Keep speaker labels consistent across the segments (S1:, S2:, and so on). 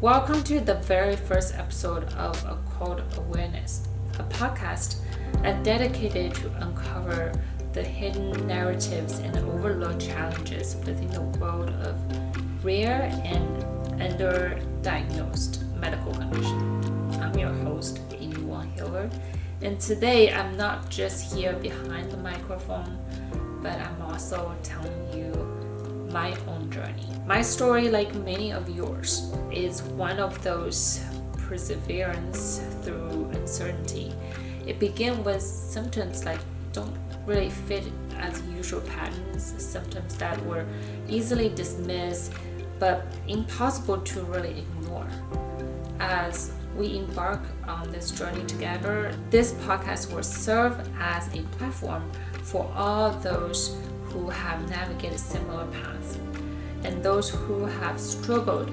S1: Welcome to the very first episode of Occult Awareness, a podcast dedicated to uncover the hidden narratives and overlooked challenges within the world of rare and underdiagnosed medical conditions. I'm your host, Amy Hilliard, and today I'm not just here behind the microphone, but I'm also telling you my own journey. My story, like many of yours, is one of those perseverance through uncertainty. It began with symptoms that don't really fit as usual patterns, symptoms that were easily dismissed but impossible to really ignore. As we embark on this journey together, this podcast will serve as a platform for all those who have navigated similar paths and those who have struggled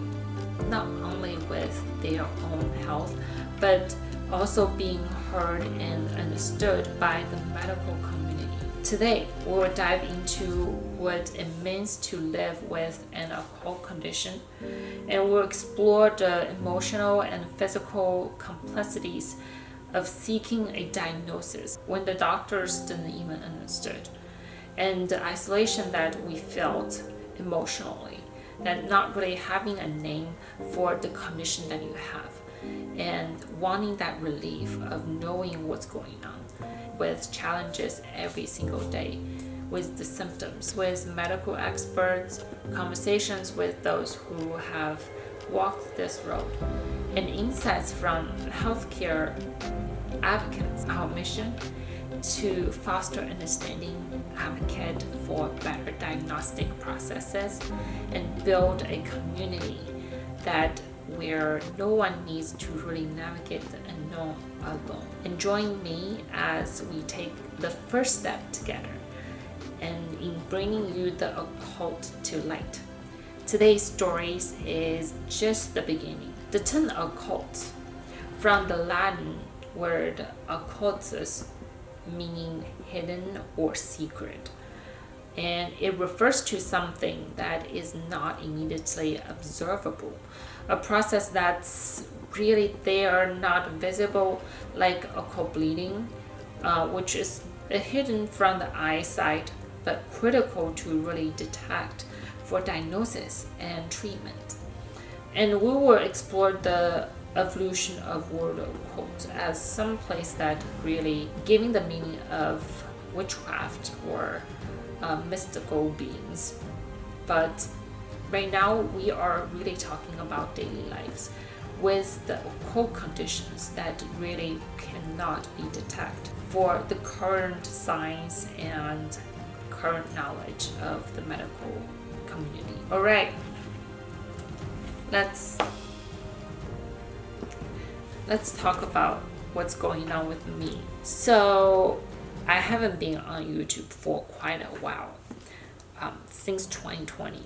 S1: not only with their own health but also being heard and understood by the medical community. Today, we'll dive into what it means to live with an occult condition, and we'll explore the emotional and physical complexities of seeking a diagnosis when the doctors didn't even understand, and the isolation that we felt emotionally, that not really having a name for the condition that you have, and wanting that relief of knowing what's going on, with challenges every single day, with the symptoms, with medical experts, conversations with those who have walked this road, and insights from healthcare advocates. Our mission to foster understanding, advocate for better diagnostic processes, and build a community that where no one needs to really navigate the unknown alone. And join me as we take the first step together and in bringing you the occult to light. Today's stories is just the beginning. The term occult, from the Latin word occultus, meaning hidden or secret, and it refers to something that is not immediately observable, a process that's really there, not visible, like occult bleeding, which is hidden from the eyesight but critical to really detect for diagnosis and treatment. And we will explore the evolution of word occult as some place that really giving the meaning of witchcraft or mystical beings. But right now we are really talking about daily lives with the occult conditions that really cannot be detected for the current science and current knowledge of the medical community. All right, let's talk about what's going on with me. So I haven't been on YouTube for quite a while, since 2020.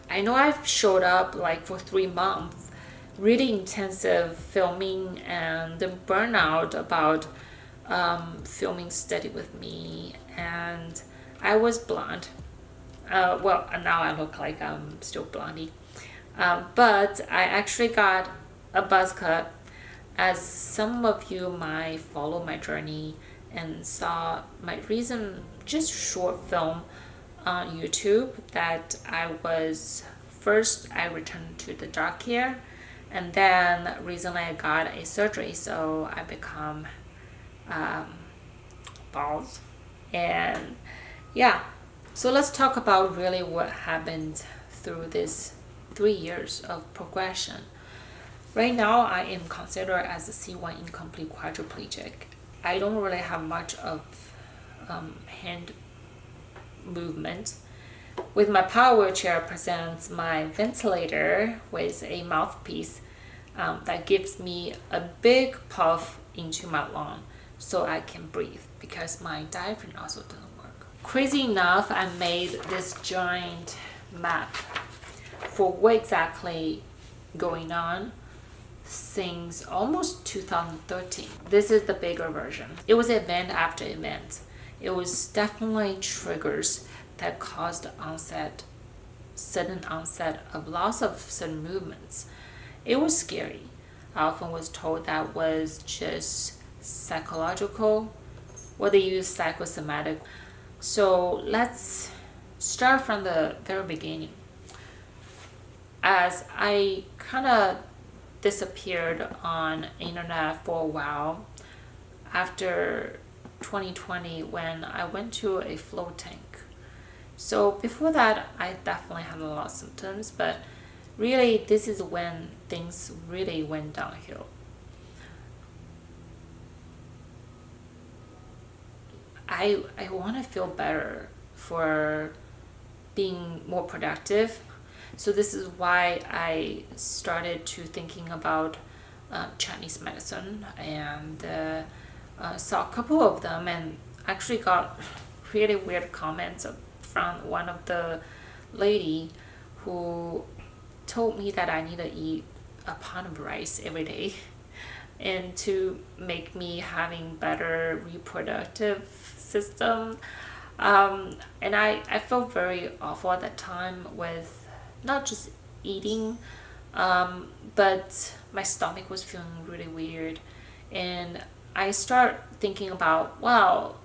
S1: I know I've showed up like for 3 months, really intensive filming and the burnout about filming Steady With Me, and I was blonde. Well, now I look like I'm still blondie. But I actually got a buzz cut, as some of you might follow my journey and saw my recent just short film on YouTube that I returned to the dark hair, and then recently I got a surgery, so I become bald. And yeah, so let's talk about really what happened through this 3 years of progression. Right now, I am considered as a C1 incomplete quadriplegic. I don't really have much of hand movement. With my power wheelchair presents my ventilator with a mouthpiece that gives me a big puff into my lung so I can breathe, because my diaphragm also doesn't work. Crazy enough, I made this giant map for what exactly going on since almost 2013. This is the bigger version. It was event after event. It was definitely triggers that caused sudden onset of loss of certain movements. it was scary. I often was told that was just psychological, or they use psychosomatic. So let's start from the very beginning. As I kind of disappeared on internet for a while after 2020 when I went to a float tank. So before that, I definitely had a lot of symptoms, but really this is when things really went downhill. I want to feel better for being more productive. So this is why I started to thinking about Chinese medicine, and saw a couple of them, and actually got really weird comments from one of the lady who told me that I need to eat a pound of rice every day and to make me having better reproductive system. And I felt very awful at that time with not just eating, but my stomach was feeling really weird. And I start thinking about, wow,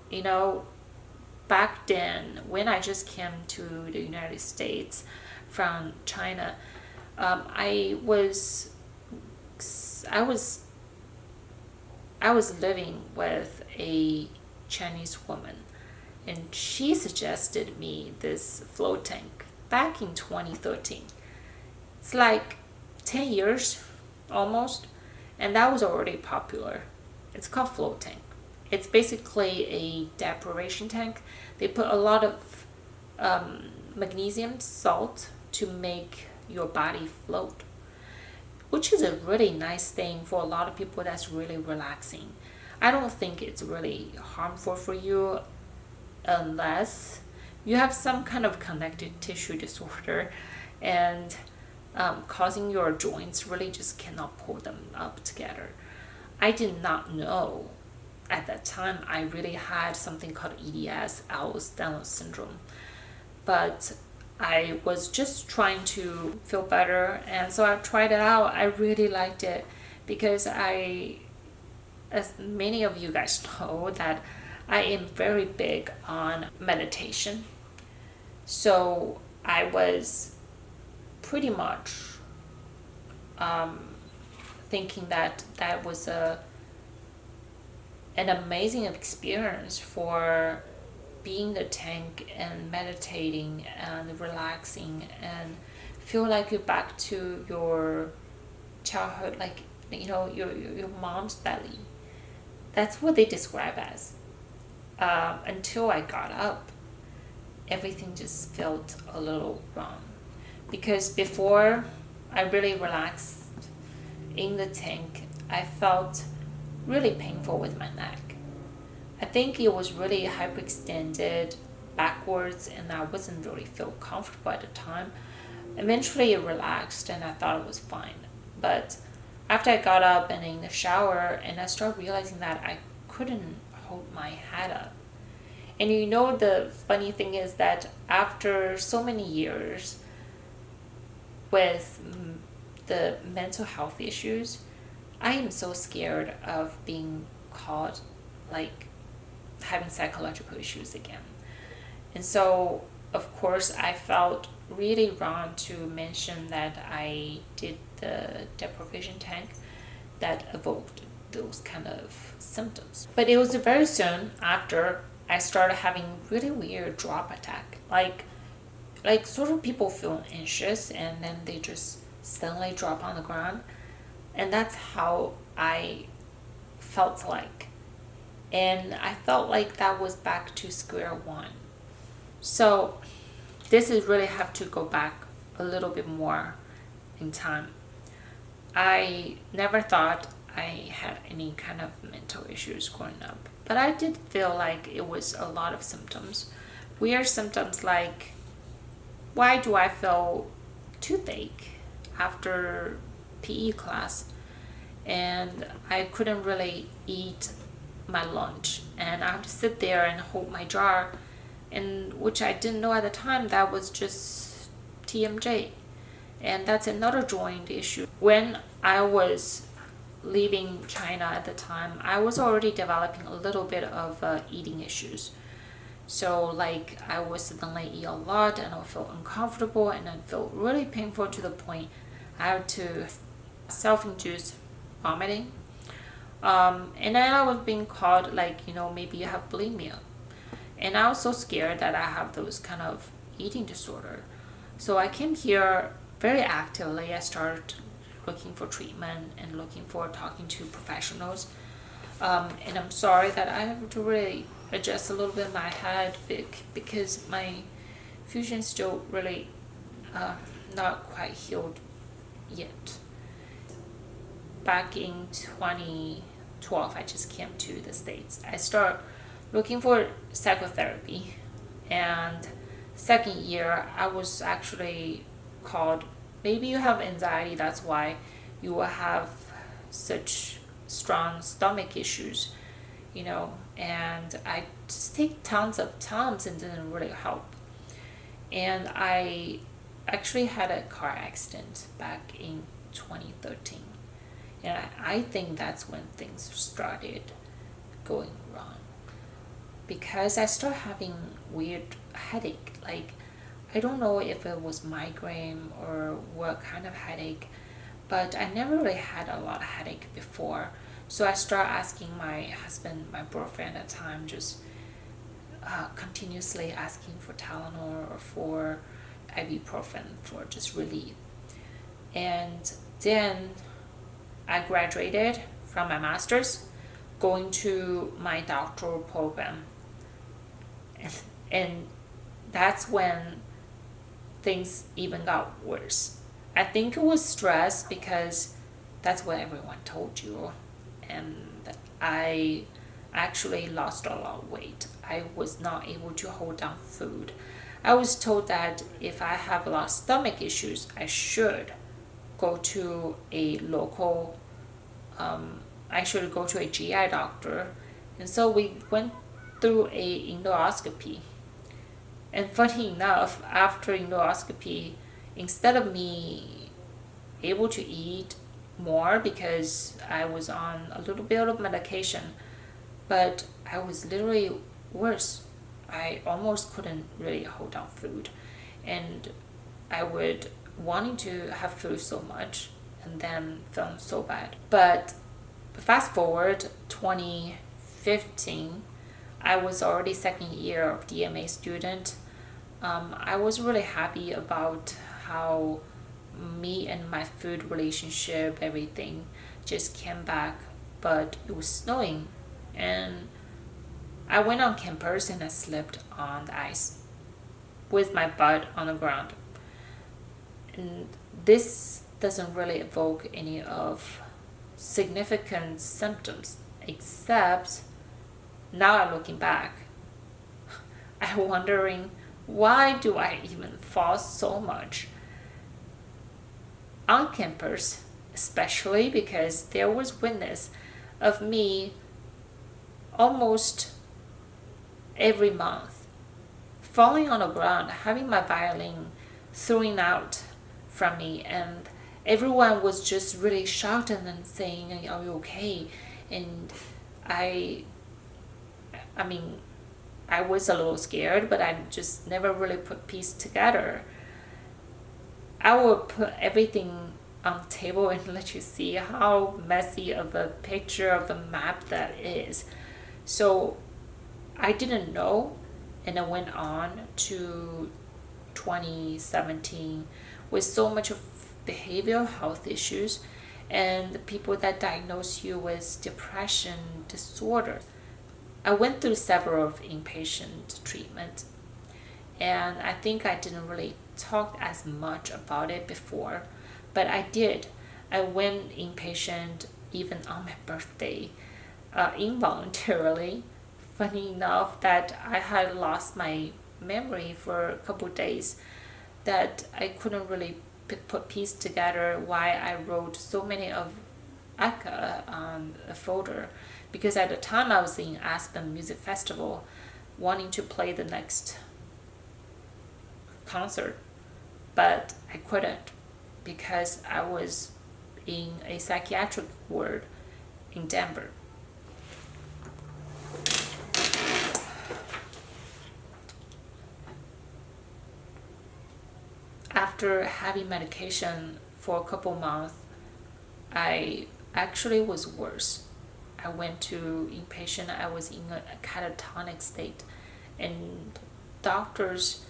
S1: back then when I just came to the United States from China, I was living with a Chinese woman, and she suggested me this float tank back in 2013. It's like 10 years almost, and that was already popular. It's called float tank. It's basically a deprivation tank. They put a lot of magnesium salt to make your body float, which is a really nice thing for a lot of people. That's really relaxing. I don't think it's really harmful for you unless you have some kind of connective tissue disorder and causing your joints really just cannot pull them up together. I did not know at that time I really had something called EDS, Ehlers-Danlos Syndrome. But I was just trying to feel better, and so I tried it out. I really liked it because as many of you guys know, that I am very big on meditation. So I was pretty much thinking that that was an amazing experience for being in the tank and meditating and relaxing and feel like you're back to your childhood, like your mom's belly. That's what they describe as. Until I got up, everything just felt a little wrong, because before I really relaxed in the tank, I felt really painful with my neck. I think it was really hyperextended backwards, and I wasn't really feel comfortable at the time. Eventually it relaxed and I thought it was fine. But after I got up and in the shower, and I started realizing that I couldn't hold my head up. And the funny thing is that after so many years with the mental health issues, I am so scared of being caught like having psychological issues again. And so, of course, I felt really wrong to mention that I did the deprivation tank that evoked those kind of symptoms. But it was very soon after I started having really weird drop attack. Like sort of people feel anxious and then they just suddenly drop on the ground. And that's how I felt like. And I felt like that was back to square one. So this is really have to go back a little bit more in time. I never thought I had any kind of mental issues growing up, but I did feel like it was a lot of symptoms. Weird symptoms like, why do I feel toothache after PE class? And I couldn't really eat my lunch, and I have to sit there and hold my jar, and which I didn't know at the time that was just TMJ. and that's another joint issue. When I was leaving China at the time, I was already developing a little bit of eating issues. So like I would suddenly eat a lot and I would feel uncomfortable and then feel really painful to the point I had to self-induce vomiting. And then I was being called like, maybe you have bulimia. And I was so scared that I have those kind of eating disorder. So I came here very actively. I started looking for treatment and looking for talking to professionals. And I'm sorry that I have to really adjust a little bit my head because my fusion is still really not quite healed yet. Back in 2012, I just came to the States. I started looking for psychotherapy, and second year I was actually called, maybe you have anxiety, that's why you will have such strong stomach issues, and I just take tons of Tums and didn't really help. And I actually had a car accident back in 2013, and I think that's when things started going wrong, because I started having weird headache. Like, I don't know if it was migraine or what kind of headache, but I never really had a lot of headache before. So I started asking my husband, my boyfriend at the time, just continuously asking for Tylenol or for ibuprofen for just relief. And then I graduated from my master's, going to my doctoral program. And that's when things even got worse. I think it was stress because that's what everyone told you. And I actually lost a lot of weight. I was not able to hold down food. I was told that if I have a lot of stomach issues, I should go to a local, I should go to a GI doctor. And so we went through a endoscopy. And funny enough, after endoscopy, instead of me able to eat more because I was on a little bit of medication, but I was literally worse. I almost couldn't really hold down food, and I would wanting to have food so much and then feeling so bad. But fast forward 2015, I was already second year of DMA student. I was really happy about how me and my food relationship, everything just came back, but it was snowing, and I went on campus and I slipped on the ice with my butt on the ground. And this doesn't really evoke any of significant symptoms, except now I'm looking back, I'm wondering, why do I even fall so much on campus, especially because there was witness of me almost every month falling on the ground, having my violin thrown out from me, and everyone was just really shouting and saying, "Are you okay?" And I mean, I was a little scared, but I just never really put piece together. I will put everything on the table and let you see how messy of a picture of a map that is. So I didn't know, and I went on to 2017 with so much of behavioral health issues and the people that diagnose you with depression disorder. I went through several of inpatient treatment, and I think I didn't really talk as much about it before, but I did. I went inpatient even on my birthday, involuntarily. Funny enough that I had lost my memory for a couple of days, that I couldn't really put piece together why I wrote so many of Aka on a folder, because at the time I was in Aspen Music Festival wanting to play the next concert, but I couldn't. because I was in a psychiatric ward in Denver. After having medication for a couple months, I actually was worse. I went to inpatient. I was in a catatonic state, and doctors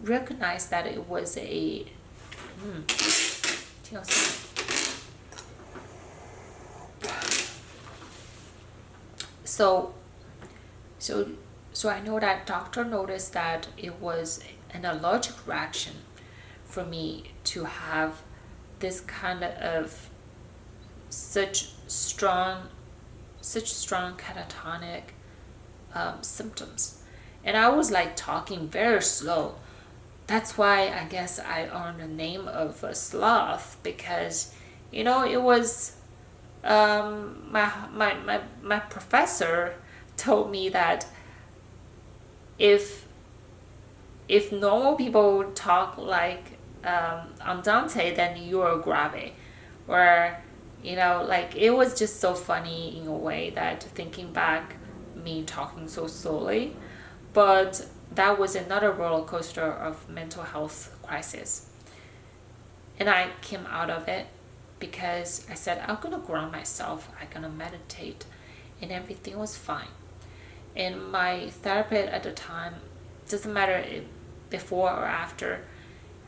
S1: recognized that it was a so I know that doctor noticed that it was an allergic reaction for me to have this kind of such strong catatonic symptoms. And I was like talking very slow. That's why I guess I earned the name of a sloth, because it was my professor told me that if normal people talk like andante, then you're grave. Or like it was just so funny in a way, that thinking back, me talking so slowly. But that was another roller coaster of mental health crisis. And I came out of it because I said, I'm gonna ground myself, I'm gonna meditate, and everything was fine. And my therapist at the time, doesn't matter if before or after,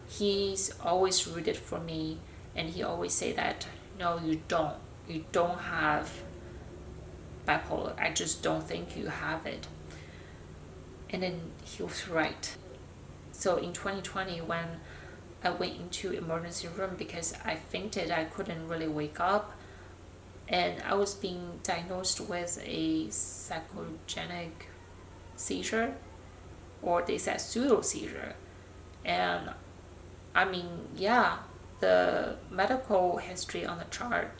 S1: he's always rooted for me, and he always say that, no, you don't have bipolar, I just don't think you have it. And then he was right. So in 2020, when I went into emergency room because I fainted, I couldn't really wake up, and I was being diagnosed with a psychogenic seizure, or they said pseudo seizure. And I mean, yeah, the medical history on the chart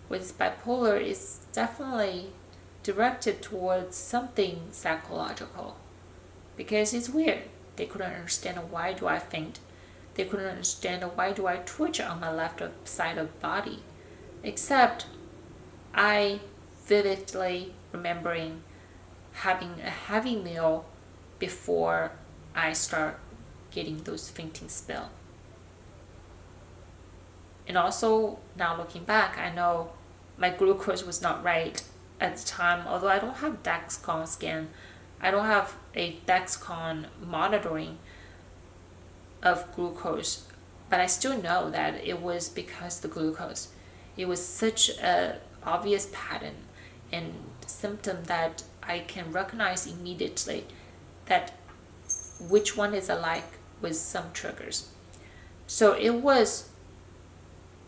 S1: with bipolar is definitely directed towards something psychological, because it's weird. They couldn't understand why do I faint. They couldn't understand why do I twitch on my left side of body. Except I vividly remembering having a heavy meal before I start getting those fainting spell. And also, now looking back, I know my glucose was not right at the time, although I don't have Dexcom scan. I don't have a Dexcom monitoring of glucose, but I still know that it was because the glucose. It was such a obvious pattern and symptom that I can recognize immediately that which one is alike with some triggers. So it was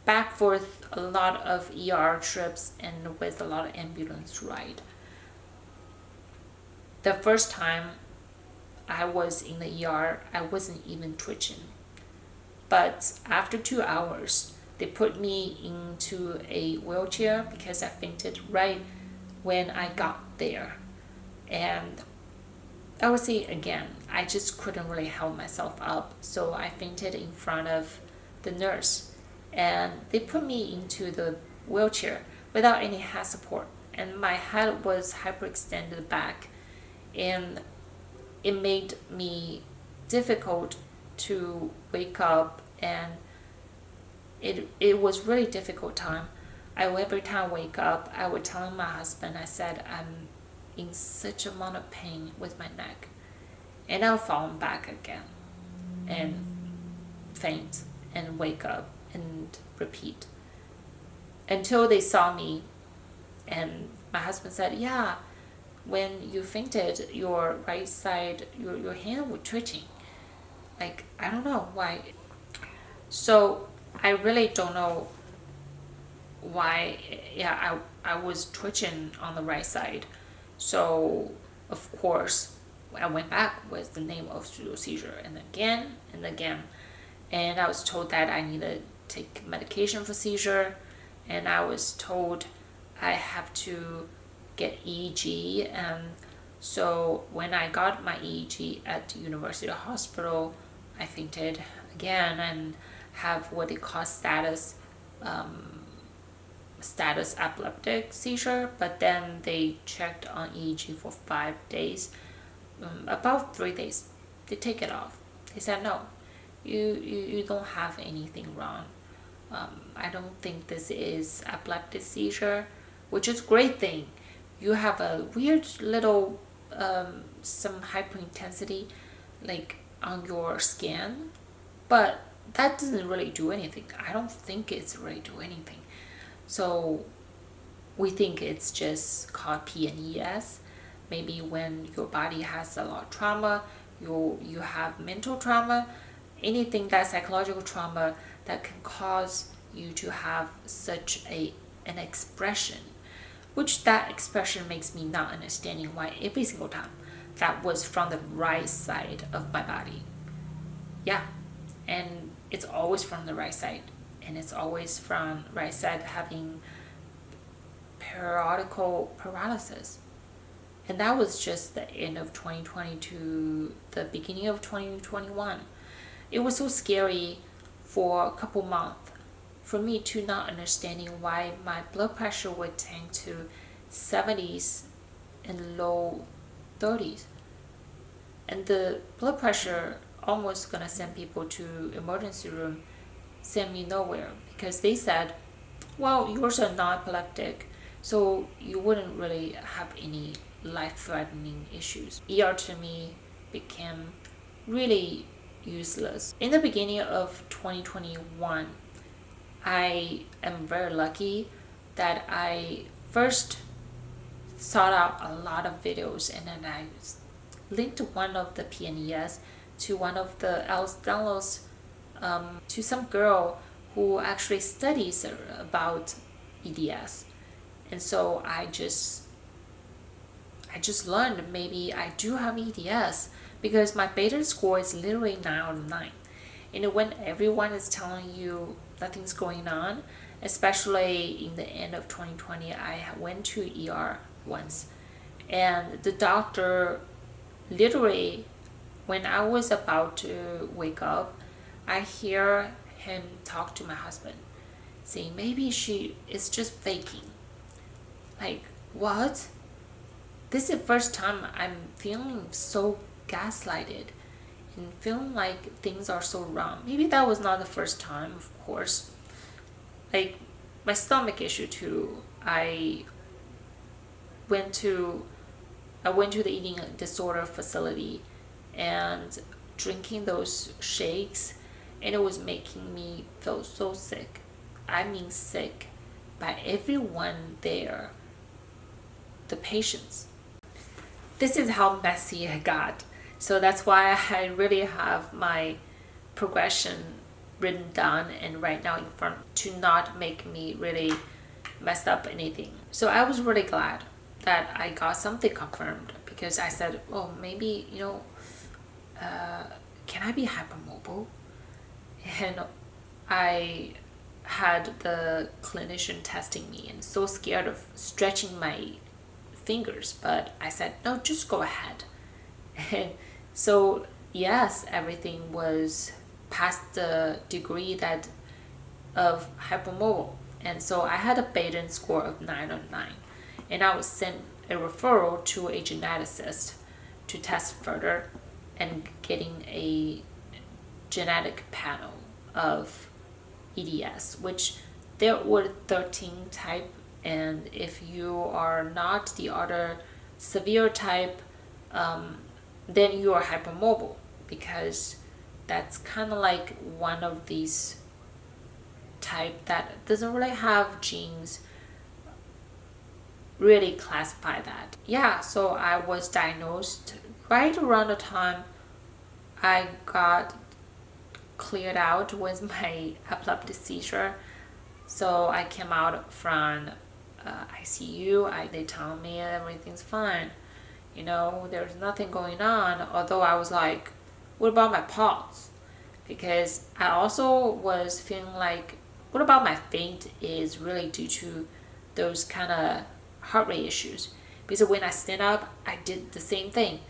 S1: back forth a lot of ER trips and with a lot of ambulance ride. The first time I was in the ER, I wasn't even twitching. But after 2 hours, they put me into a wheelchair because I fainted right when I got there. And I would say again, I just couldn't really help myself up. So I fainted in front of the nurse. And they put me into the wheelchair without any head support. And my head was hyperextended back. And it made me difficult to wake up, and it was really difficult time. Every time I wake up, I would tell my husband, I said, I'm in such amount of pain with my neck. And I'll fall back again and faint and wake up and repeat. Until they saw me, and my husband said, yeah, when you fainted, your right side, your hand was twitching. Like, I don't know why. So I really don't know why. Yeah, I was twitching on the right side. So of course I went back with the name of pseudo seizure, and again. And I was told that I needed to take medication for seizure, and I was told I have to get EEG. And so when I got my EEG at the University Hospital, I fainted again, and have what they call status epileptic seizure, but then they checked on EEG for 5 days. About 3 days, they take it off. They said, no, you don't have anything wrong. I don't think this is epileptic seizure, which is a great thing. You have a weird little some hyperintensity like on your skin, but that doesn't really do anything. I don't think it's really do anything. So we think it's just called PNES. Maybe when your body has a lot of trauma, you have mental trauma, anything that's psychological trauma that can cause you to have such an expression, which that expression makes me not understanding why every single time that was from the right side of my body. Yeah, and it's always from the right side, and it's always from right side having periodical paralysis. And that was just the end of 2020 to the beginning of 2021. It was so scary for a couple months for me to not understanding why my blood pressure would tank to 70s and low 30s. And the blood pressure almost gonna send people to emergency room, send me nowhere, because they said, well, yours are not epileptic, so you wouldn't really have any life-threatening issues. ER to me became really useless. In the beginning of 2021, I am very lucky that I first sought out a lot of videos, and then I linked one of the PNES to one of the Ehlers-Danlos, to some girl who actually studies about EDS. And so I just learned maybe I do have EDS, because my beta score is literally 9 out of 9. And when everyone is telling you nothing's going on, especially in the end of 2020, I went to ER once, and the doctor literally, when I was about to wake up, I hear him talk to my husband, saying maybe she is just faking. Like, what? This is the first time I'm feeling so gaslighted and feeling like things are so wrong. Maybe that was not the first time, of course. Like, my stomach issue too. I went to the eating disorder facility and drinking those shakes, and it was making me feel so sick. I mean sick by everyone there, the patients. This is how messy I got. So that's why I really have my progression written down and right now in front to not make me really mess up anything. So I was really glad that I got something confirmed, because I said, oh, maybe, can I be hypermobile? And I had the clinician testing me and so scared of stretching my fingers, but I said, no, just go ahead. And so yes, everything was past the degree that of hypermobile. And so I had a Baden score of 9 on 9, and I was sent a referral to a geneticist to test further and getting a genetic panel of EDS, which there were 13 type, and if you are not the other severe type, then you are hypermobile, because that's kind of like one of these type that doesn't really have genes really classify that. Yeah, so I was diagnosed right around the time I got cleared out with my epileptic seizure. So I came out from ICU. They tell me everything's fine, there's nothing going on. Although I was like, what about my pulse? Because I also was feeling like, what about my faint is really due to those kind of heart rate issues. Because when I stand up, I did the same thing.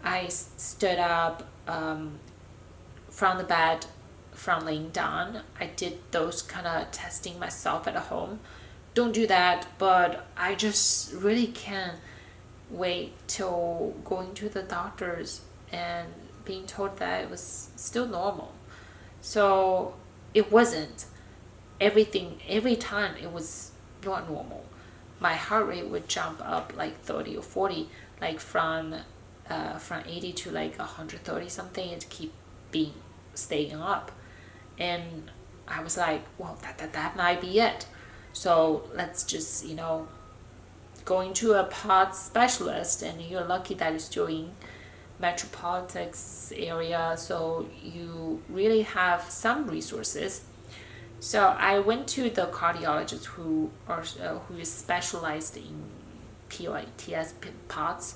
S1: I stood up from the bed from laying down. I did those kind of testing myself at home. Don't do that, but I just really can't wait till going to the doctors and being told that it was still normal. So it wasn't. Every time it was not normal. My heart rate would jump up like 30 or 40, like from 80 to like 130 something. It keep staying up, and I was like, well, that might be it. So let's just going to a pod specialist, and you're lucky that it's doing metropolitan area, so you really have some resources. So I went to the cardiologist who is specialized in POTS POTS,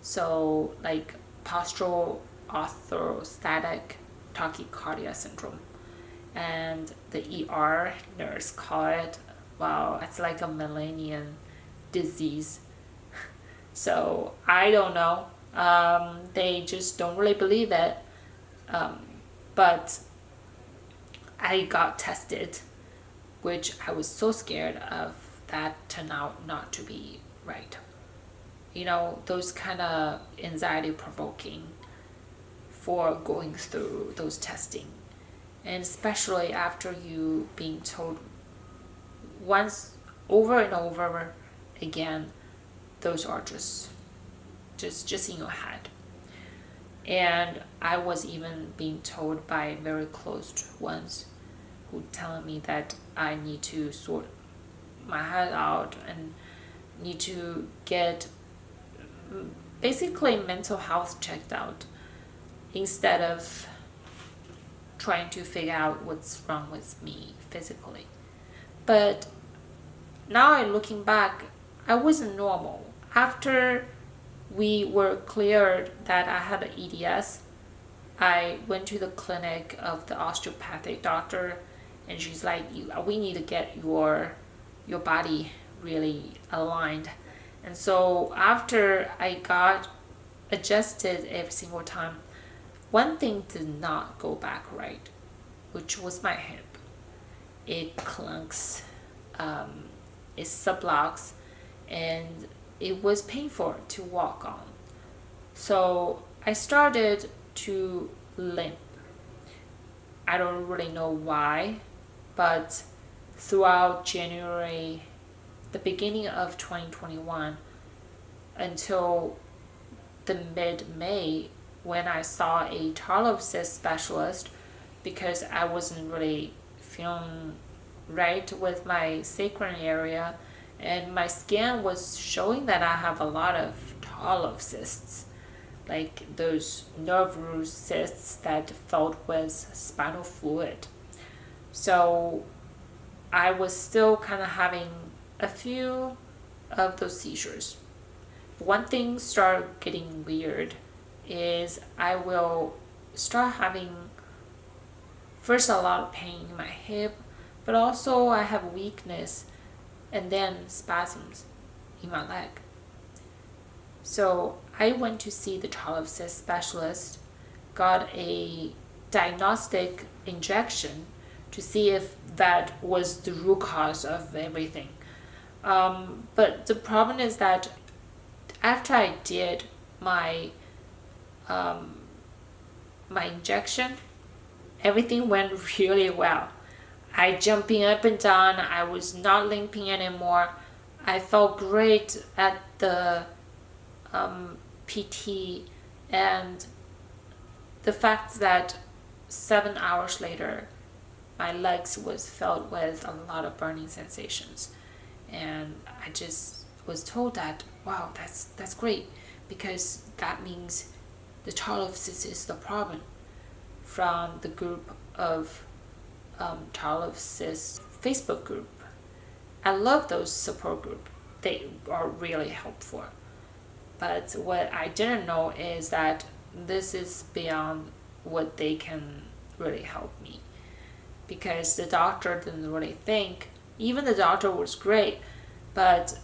S1: so like postural orthostatic tachycardia syndrome, and the ER nurse call it, wow, it's like a millennium disease. So I don't know. They just don't really believe it. But I got tested, which I was so scared of that turned out not to be right. Those kind of anxiety provoking for going through those testing. And especially after you being told once over and over again, those are just in your head. And I was even being told by very close ones who telling me that I need to sort my head out and need to get basically mental health checked out instead of trying to figure out what's wrong with me physically. But now I'm looking back, I wasn't normal. After we were cleared that I had an EDS, I went to the clinic of the osteopathic doctor, and she's like, we need to get your body really aligned. And so after I got adjusted every single time, one thing did not go back right, which was my hip. It clunks, it sublocks, and it was painful to walk on. So I started to limp. I don't really know why, but throughout January, the beginning of 2021, until the mid-May, when I saw a paralysis specialist, because I wasn't really feeling right with my sacrum area, and my scan was showing that I have a lot of paralysis, like those nerve root cysts that filled with spinal fluid. So I was still kind of having a few of those seizures. One thing started getting weird is I will start having first a lot of pain in my hip, but also I have weakness and then spasms in my leg. So I went to see the paralysis specialist, got a diagnostic injection to see if that was the root cause of everything. But the problem is that after I did my injection, everything went really well. I jumping up and down. I was not limping anymore. I felt great at the PT, and the fact that 7 hours later, my legs was filled with a lot of burning sensations, and I just was told that, wow, that's great, because that means the paralysis is the problem. From the group of paralysis Facebook group, I love those support group. They are really helpful. But what I didn't know is that this is beyond what they can really help me, because the doctor didn't really think, even the doctor was great, but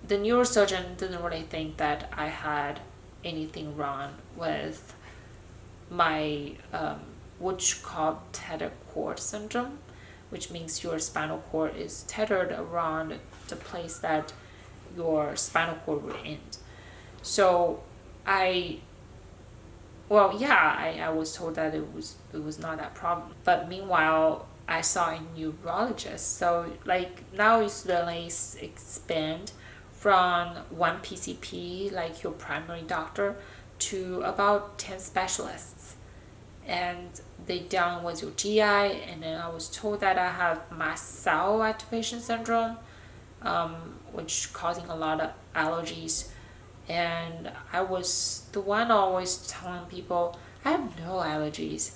S1: the neurosurgeon didn't really think that I had anything wrong with my which called tethered cord syndrome, which means your spinal cord is tethered around the place that your spinal cord would end. So I was told that it was not that problem. But meanwhile, I saw a neurologist. So like now you suddenly expand from one PCP, like your primary doctor, to about 10 specialists. And they dealt with your GI, and then I was told that I have mast cell activation syndrome, which causing a lot of allergies. And I was the one always telling people I have no allergies,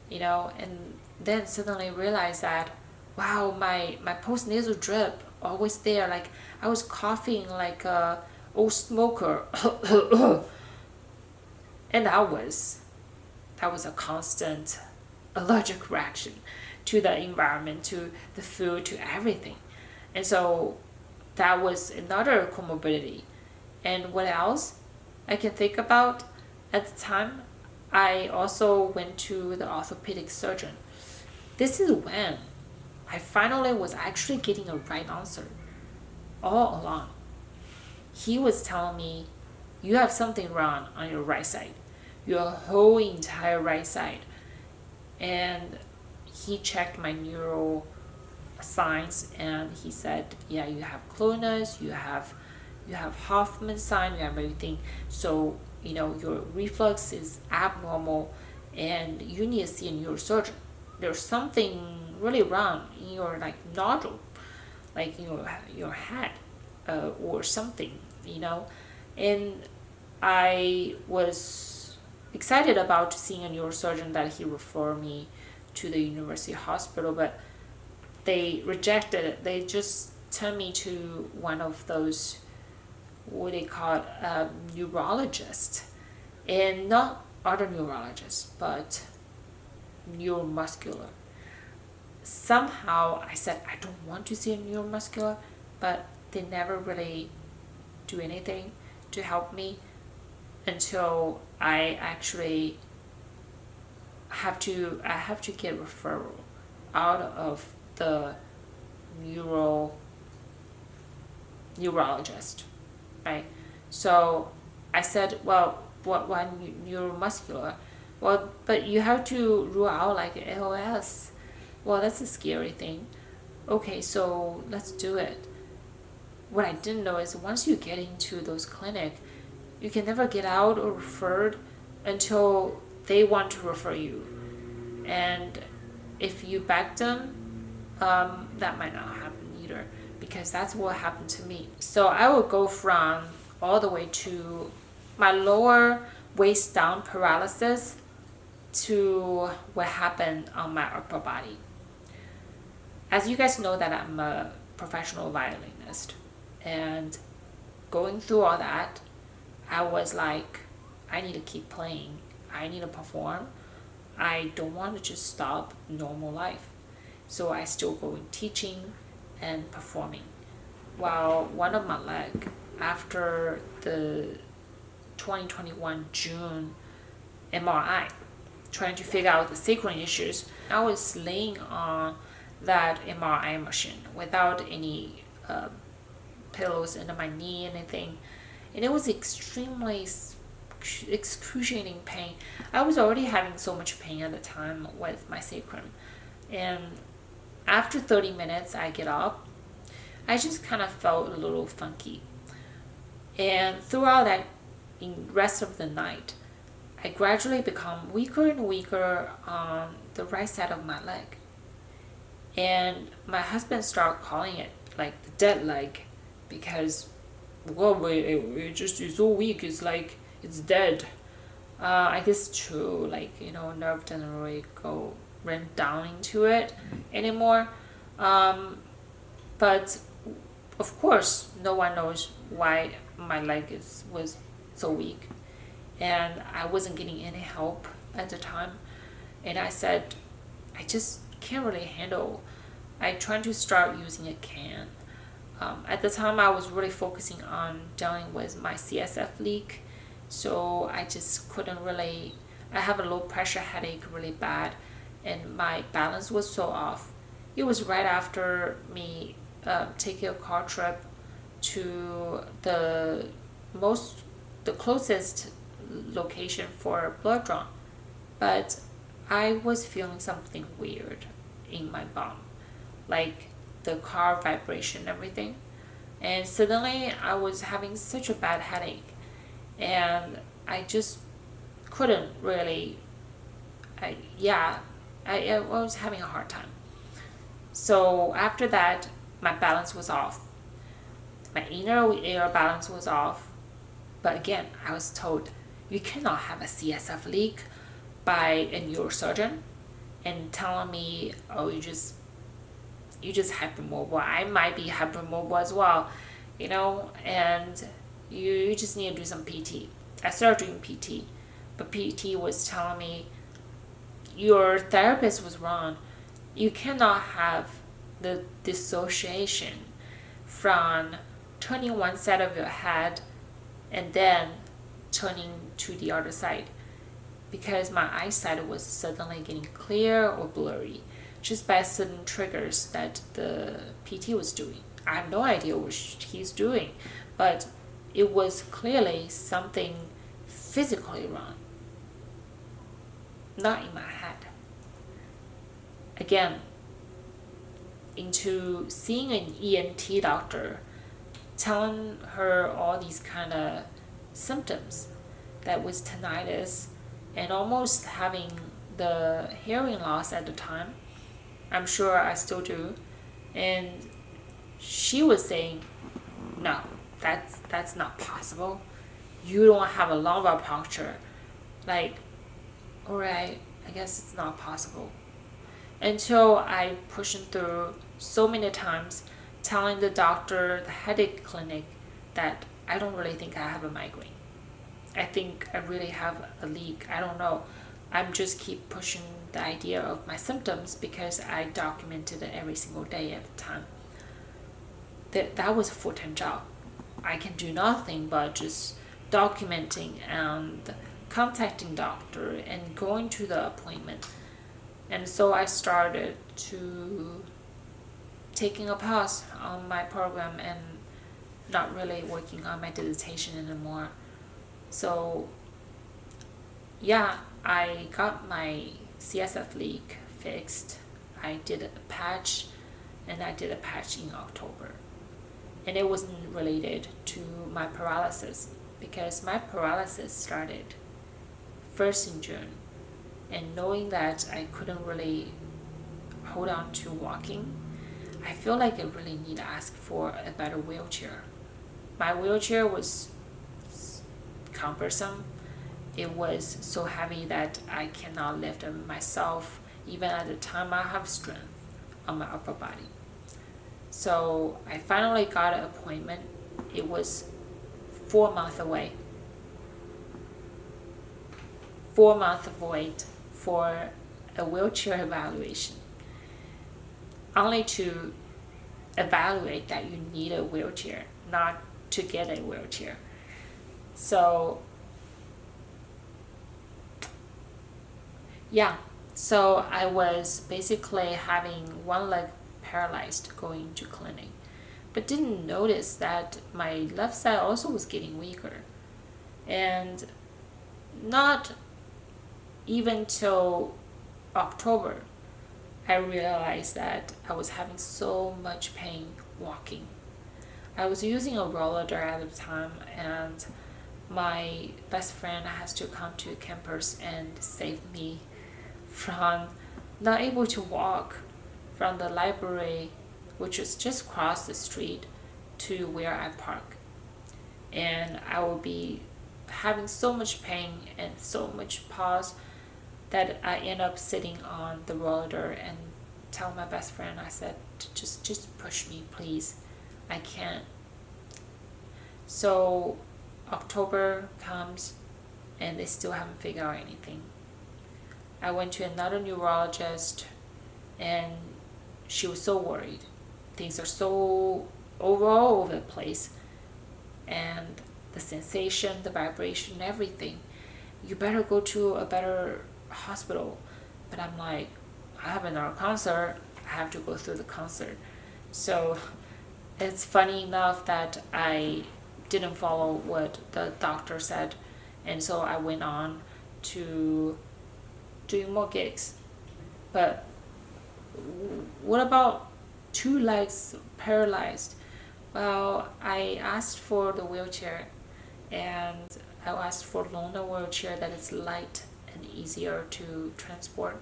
S1: and then suddenly realized that, wow, my postnasal drip always there, like I was coughing like a old smoker. And that was a constant allergic reaction to the environment, to the food, to everything. And so that was another comorbidity. And what else I can think about at the time, I also went to the orthopedic surgeon. This is when I finally was actually getting a right answer all along. He was telling me, you have something wrong on your right side, your whole entire right side. And he checked my neural signs, and he said, yeah, you have clonus, you have Hoffman sign, you have everything. So, your reflux is abnormal, and you need to see a neurosurgeon. There's something really wrong in your nodule, like in your head, or something, And I was excited about seeing a neurosurgeon that he referred me to the university hospital, but they rejected it. They just turned me to one of those, what they call a neurologist, and not other neurologists, but neuromuscular. Somehow I said I don't want to see a neuromuscular, but they never really do anything to help me until I actually have to get referral out of the neurologist, right? So I said, well, what neuromuscular? Well, but you have to rule out like ALS. Well, that's a scary thing. Okay, so let's do it. What I didn't know is once you get into those clinic, you can never get out or referred until they want to refer you. And if you back them, that might not happen either, because that's what happened to me. So I would go from all the way to my lower waist down paralysis to what happened on my upper body. As you guys know that I'm a professional violinist, and going through all that, I was like, I need to keep playing. I need to perform. I don't want to just stop normal life. So I still go in teaching and performing. While one of my leg, after the 2021 June MRI, trying to figure out the sacral issues, I was laying on that MRI machine without any pillows under my knee, anything. And it was extremely excruciating pain. I was already having so much pain at the time with my sacrum. And after 30 minutes, I get up. I just kind of felt a little funky. And throughout that rest of the night, I gradually become weaker and weaker on the right side of my leg. And my husband started calling it like the dead leg, because it just is so weak, it's like it's dead. I guess it's true, nerve doesn't really go run down into it anymore. But of course, no one knows why my leg was so weak, and I wasn't getting any help at the time. And I said, I just can't really handle. I tried to start using a can. At the time, I was really focusing on dealing with my CSF leak, so I just couldn't really. I have a low pressure headache really bad. and my balance was so off. It was right after me taking a car trip to most the closest location for blood draw, but I was feeling something weird in my bum, like the car vibration and everything. And suddenly I was having such a bad headache, and I just couldn't really. I was having a hard time. So after that, my balance was off. My inner ear balance was off. But again, I was told you cannot have a CSF leak by a neurosurgeon, and telling me, oh, you just hypermobile. I might be hypermobile as well, and you just need to do some PT. I started doing PT, but PT was telling me your therapist was wrong. You cannot have the dissociation from turning one side of your head and then turning to the other side, because my eyesight was suddenly getting clear or blurry just by certain triggers that the PT was doing. I have no idea what he's doing, but it was clearly something physically wrong, not in my head. Again, into seeing an ENT doctor, telling her all these kind of symptoms that was tinnitus and almost having the hearing loss at the time. I'm sure I still do. And she was saying, no, that's not possible. You don't have a lumbar puncture. Like, all right, I guess it's not possible. Until I pushed through so many times, telling the doctor, the headache clinic, that I don't really think I have a migraine. I think I really have a leak. I don't know. I'm just keep pushing the idea of my symptoms because I documented it every single day at the time. That was a full-time job. I can do nothing but just documenting and contacting doctor and going to the appointment. And so I started to taking a pause on my program and not really working on my dissertation anymore. So yeah, I got my CSF leak fixed. I did a patch, and I did a patch in October. And it wasn't related to my paralysis, because my paralysis started first in June. And knowing that I couldn't really hold on to walking, I feel like I really need to ask for a better wheelchair. My wheelchair was cumbersome. It was so heavy that I cannot lift it myself. Even at the time, I have strength on my upper body. So I finally got an appointment. It was 4 months away. 4 months of wait for a wheelchair evaluation, only to evaluate that you need a wheelchair, not to get a wheelchair. So yeah, so I was basically having one leg paralyzed going to clinic, but didn't notice that my left side also was getting weaker. And not even till October, I realized that I was having so much pain walking. I was using a rollator at the time, and my best friend has to come to campus and save me from not able to walk from the library, which is just across the street, to where I park. And I will be having so much pain and so much pause that I end up sitting on the roller and tell my best friend, I said, just push me, please. I can't. So October comes and they still haven't figured out anything. I went to another neurologist and she was so worried. Things are so all over the place. And the sensation, the vibration, everything. You better go to a better hospital. But I'm like, I have another concert, I have to go through the concert. So it's funny enough that I didn't follow what the doctor said, and so I went on to doing more gigs. But what about 2 legs paralyzed? Well, I asked for the wheelchair, and I asked for loaner wheelchair that is light and easier to transport.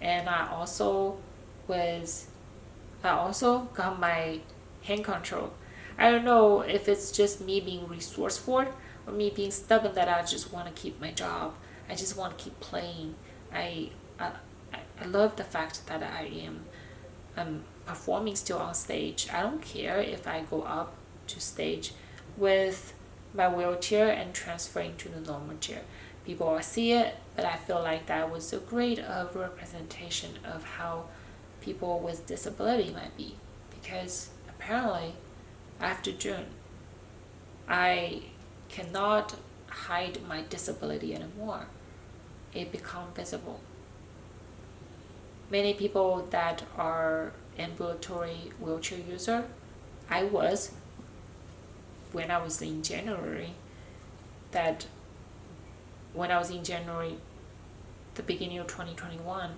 S1: And I also got my hand control. I don't know if it's just me being resourceful or me being stubborn that I just want to keep my job. I just want to keep playing. I I, I love the fact that I am performing still on stage. I don't care if I go up to stage with my wheelchair and transferring to the normal chair. People will see it, but I feel like that was a great representation of how people with disability might be. Because apparently, after June, I cannot hide my disability anymore. It becomes visible. Many people that are ambulatory wheelchair user, I was when I was in January, the beginning of 2021,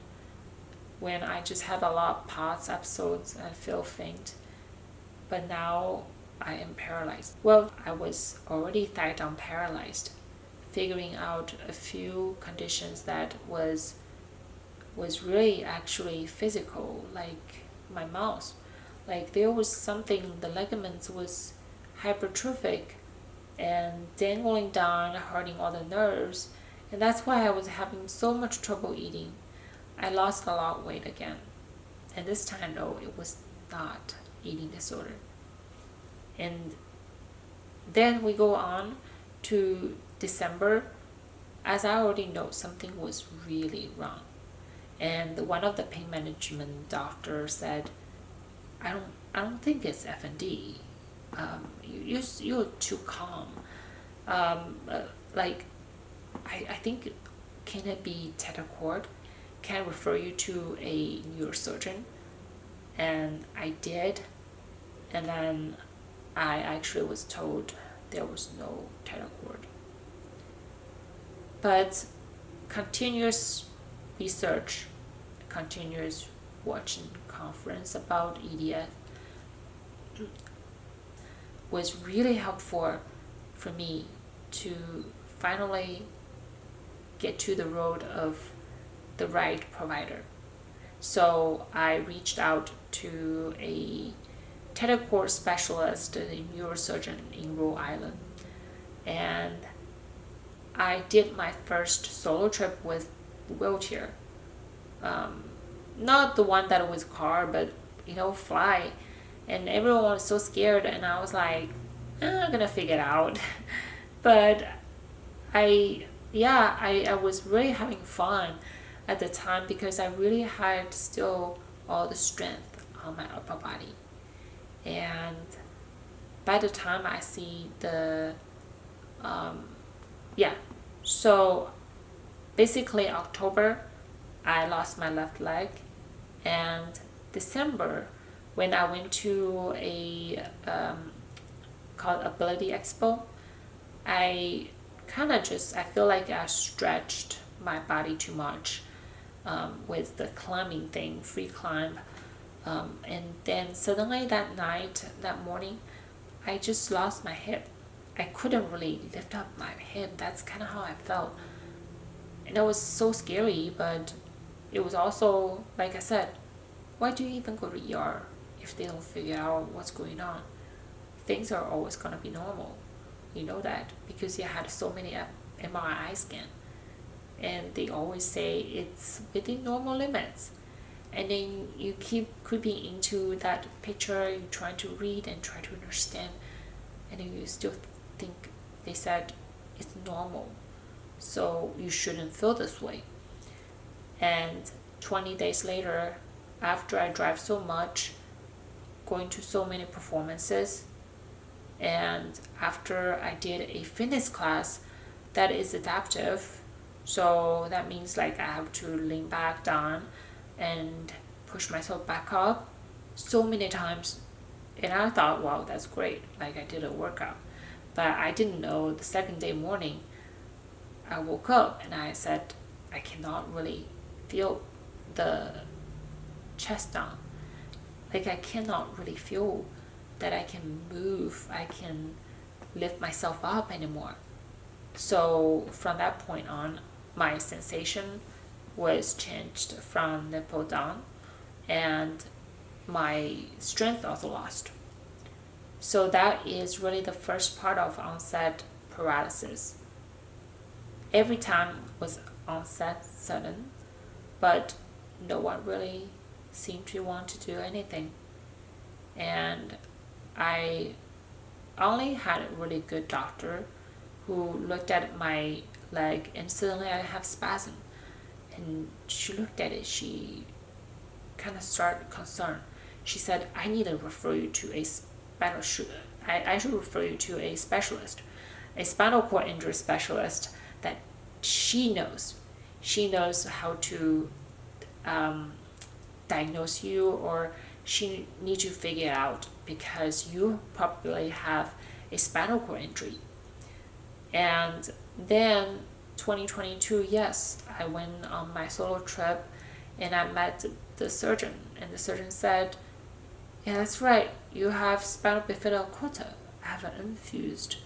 S1: when I just had a lot of POTS episodes and feel faint. But now I am paralyzed. Well, I was already diagnosed paralyzed, figuring out a few conditions that was really actually physical, like my mouth. Like there was something, the ligaments was hypertrophic and dangling down, hurting all the nerves. And that's why I was having so much trouble eating. I lost a lot of weight again. And this time though, it was not eating disorder. And then we go on to December. As I already know, something was really wrong. And one of the pain management doctors said, I don't think it's FND. You're too calm. I think, can it be tetracord? Can I refer you to a neurosurgeon? And I did, and then I actually was told there was no tetracord. But continuous research, continuous watching conference about EDS was really helpful for me to finally get to the road of the right provider. So I reached out to a tetracord specialist, a neurosurgeon in Rhode Island, and I did my first solo trip with wheelchair. Not the one that was car, but fly. And everyone was so scared, and I was like, I'm gonna figure it out. But I was really having fun at the time because I really had still all the strength on my upper body. And by the time I see so basically October, I lost my left leg, and December, when I went to a called Ability Expo, I feel like I stretched my body too much with the climbing thing, free climb. And then suddenly that morning, I just lost my hip. I couldn't really lift up my hip. That's kind of how I felt. And it was so scary, but it was also, like I said, why do you even go to ER if they don't figure out what's going on? Things are always going to be normal. You know that because you had so many MRI scans. And they always say it's within normal limits. And then you keep creeping into that picture, you're trying to read and try to understand, and then you still think they said it's normal, so you shouldn't feel this way. And 20 days later, after I drive so much, going to so many performances, and after I did a fitness class that is adaptive, so that means like I have to lean back down, and push myself back up so many times. And I thought, wow, that's great. Like I did a workout. But I didn't know the second day morning, I woke up and I said, I cannot really feel the chest down. Like I cannot really feel that I can move, I can lift myself up anymore. So from that point on, my sensation was changed from nipple down, and my strength also lost. So that is really the first part of onset paralysis. Every time was onset sudden, but no one really seemed to want to do anything. And I only had a really good doctor who looked at my leg, and suddenly I have spasm. And she looked at it, she kind of started concerned. She said, I need to refer you to a I should refer you to a specialist, a spinal cord injury specialist that she knows. She knows how to diagnose you, or she needs to figure it out because you probably have a spinal cord injury. And then 2022, yes, I went on my solo trip and I met the surgeon, and the surgeon said, yeah, that's right, you have spinal bifida aorta. I have an infused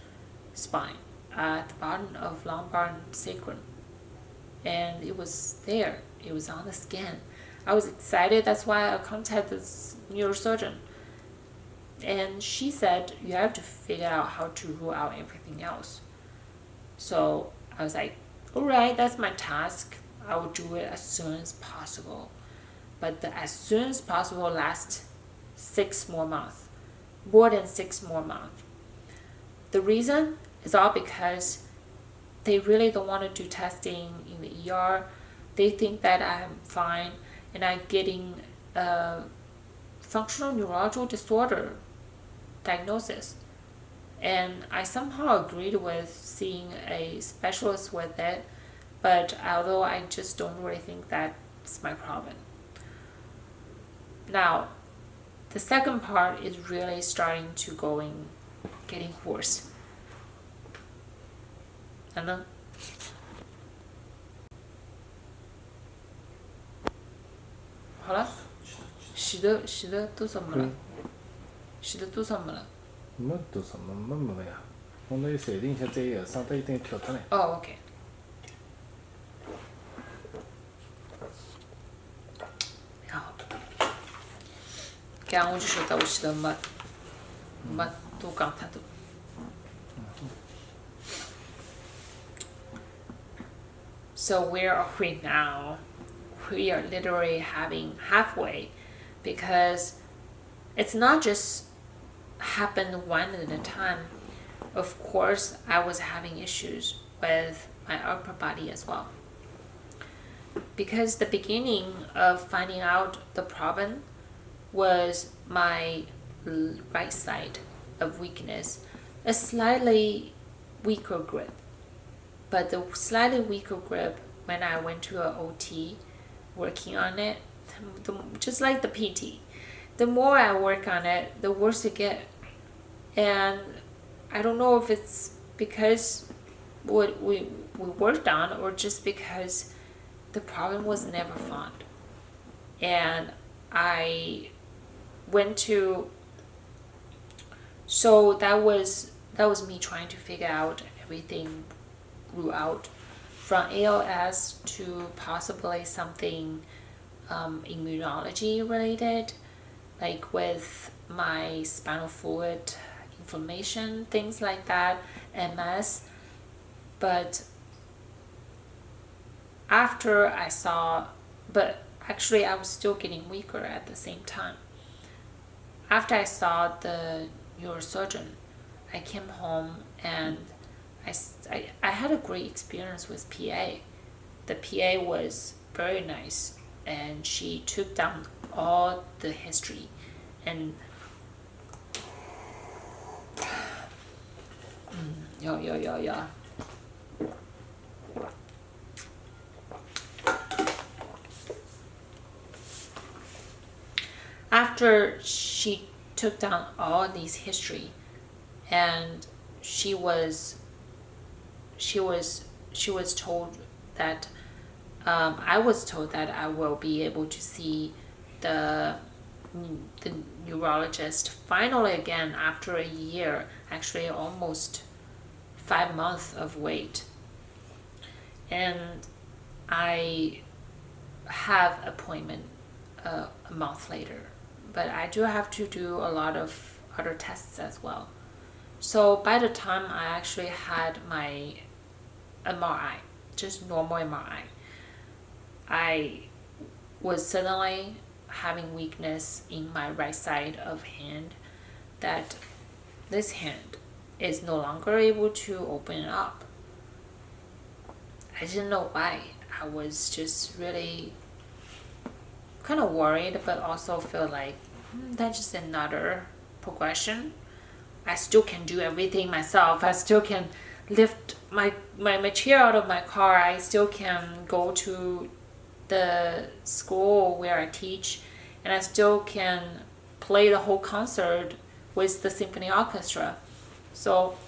S1: spine at the bottom of lumbar and sacrum. And it was there, it was on the scan. I was excited, that's why I contacted this neurosurgeon. And she said, you have to figure out how to rule out everything else. So I was like, all right, that's my task. I will do it as soon as possible. But the as soon as possible lasts 6 more months, more than 6 more months. The reason is all because they really don't want to do testing in the ER. They think that I'm fine and I'm getting a functional neurological disorder diagnosis. And I somehow agreed with seeing a specialist with it, but although I just don't really think that's my problem. Now, the second part is really starting to getting worse. 然后好了，洗的多少没了？洗的多少没了？
S2: 没多少，没呀。我那暂停一下再摇，省得一定跳脱来。
S1: 哦 ，OK。然后，刚我就说到我洗的没多讲太多。So where are we now? We are literally having halfway, because it's not just happened one at a time. Of course, I was having issues with my upper body as well. Because the beginning of finding out the problem was my right side of weakness, a slightly weaker grip. But the slightly weaker grip, when I went to an OT working on it, just like the PT, the more I work on it, the worse it gets. And I don't know if it's because what we worked on, or just because the problem was never found. And I went to, so that was me trying to figure out everything, rule out from ALS to possibly something immunology related, like with my spinal fluid inflammation, things like that, MS. But after I saw, but actually I was still getting weaker at the same time. After I saw the neurosurgeon, I came home and I had a great experience with PA. The PA was very nice, and she took down all the history and yeah. after she took down all these history, and she was told that I was told that I will be able to see the neurologist finally again after a year, actually almost 5 months of wait. And I have appointment a month later, but I do have to do a lot of other tests as well. So by the time I actually had my MRI, just normal MRI, I was suddenly having weakness in my right side of hand, that this hand is no longer able to open up. I didn't know why. I was just really kind of worried, but also feel like that's just another progression. I still can do everything myself. I still can lift my chair out of my car. I still can go to the school where I teach, and I still can play the whole concert with the symphony orchestra. So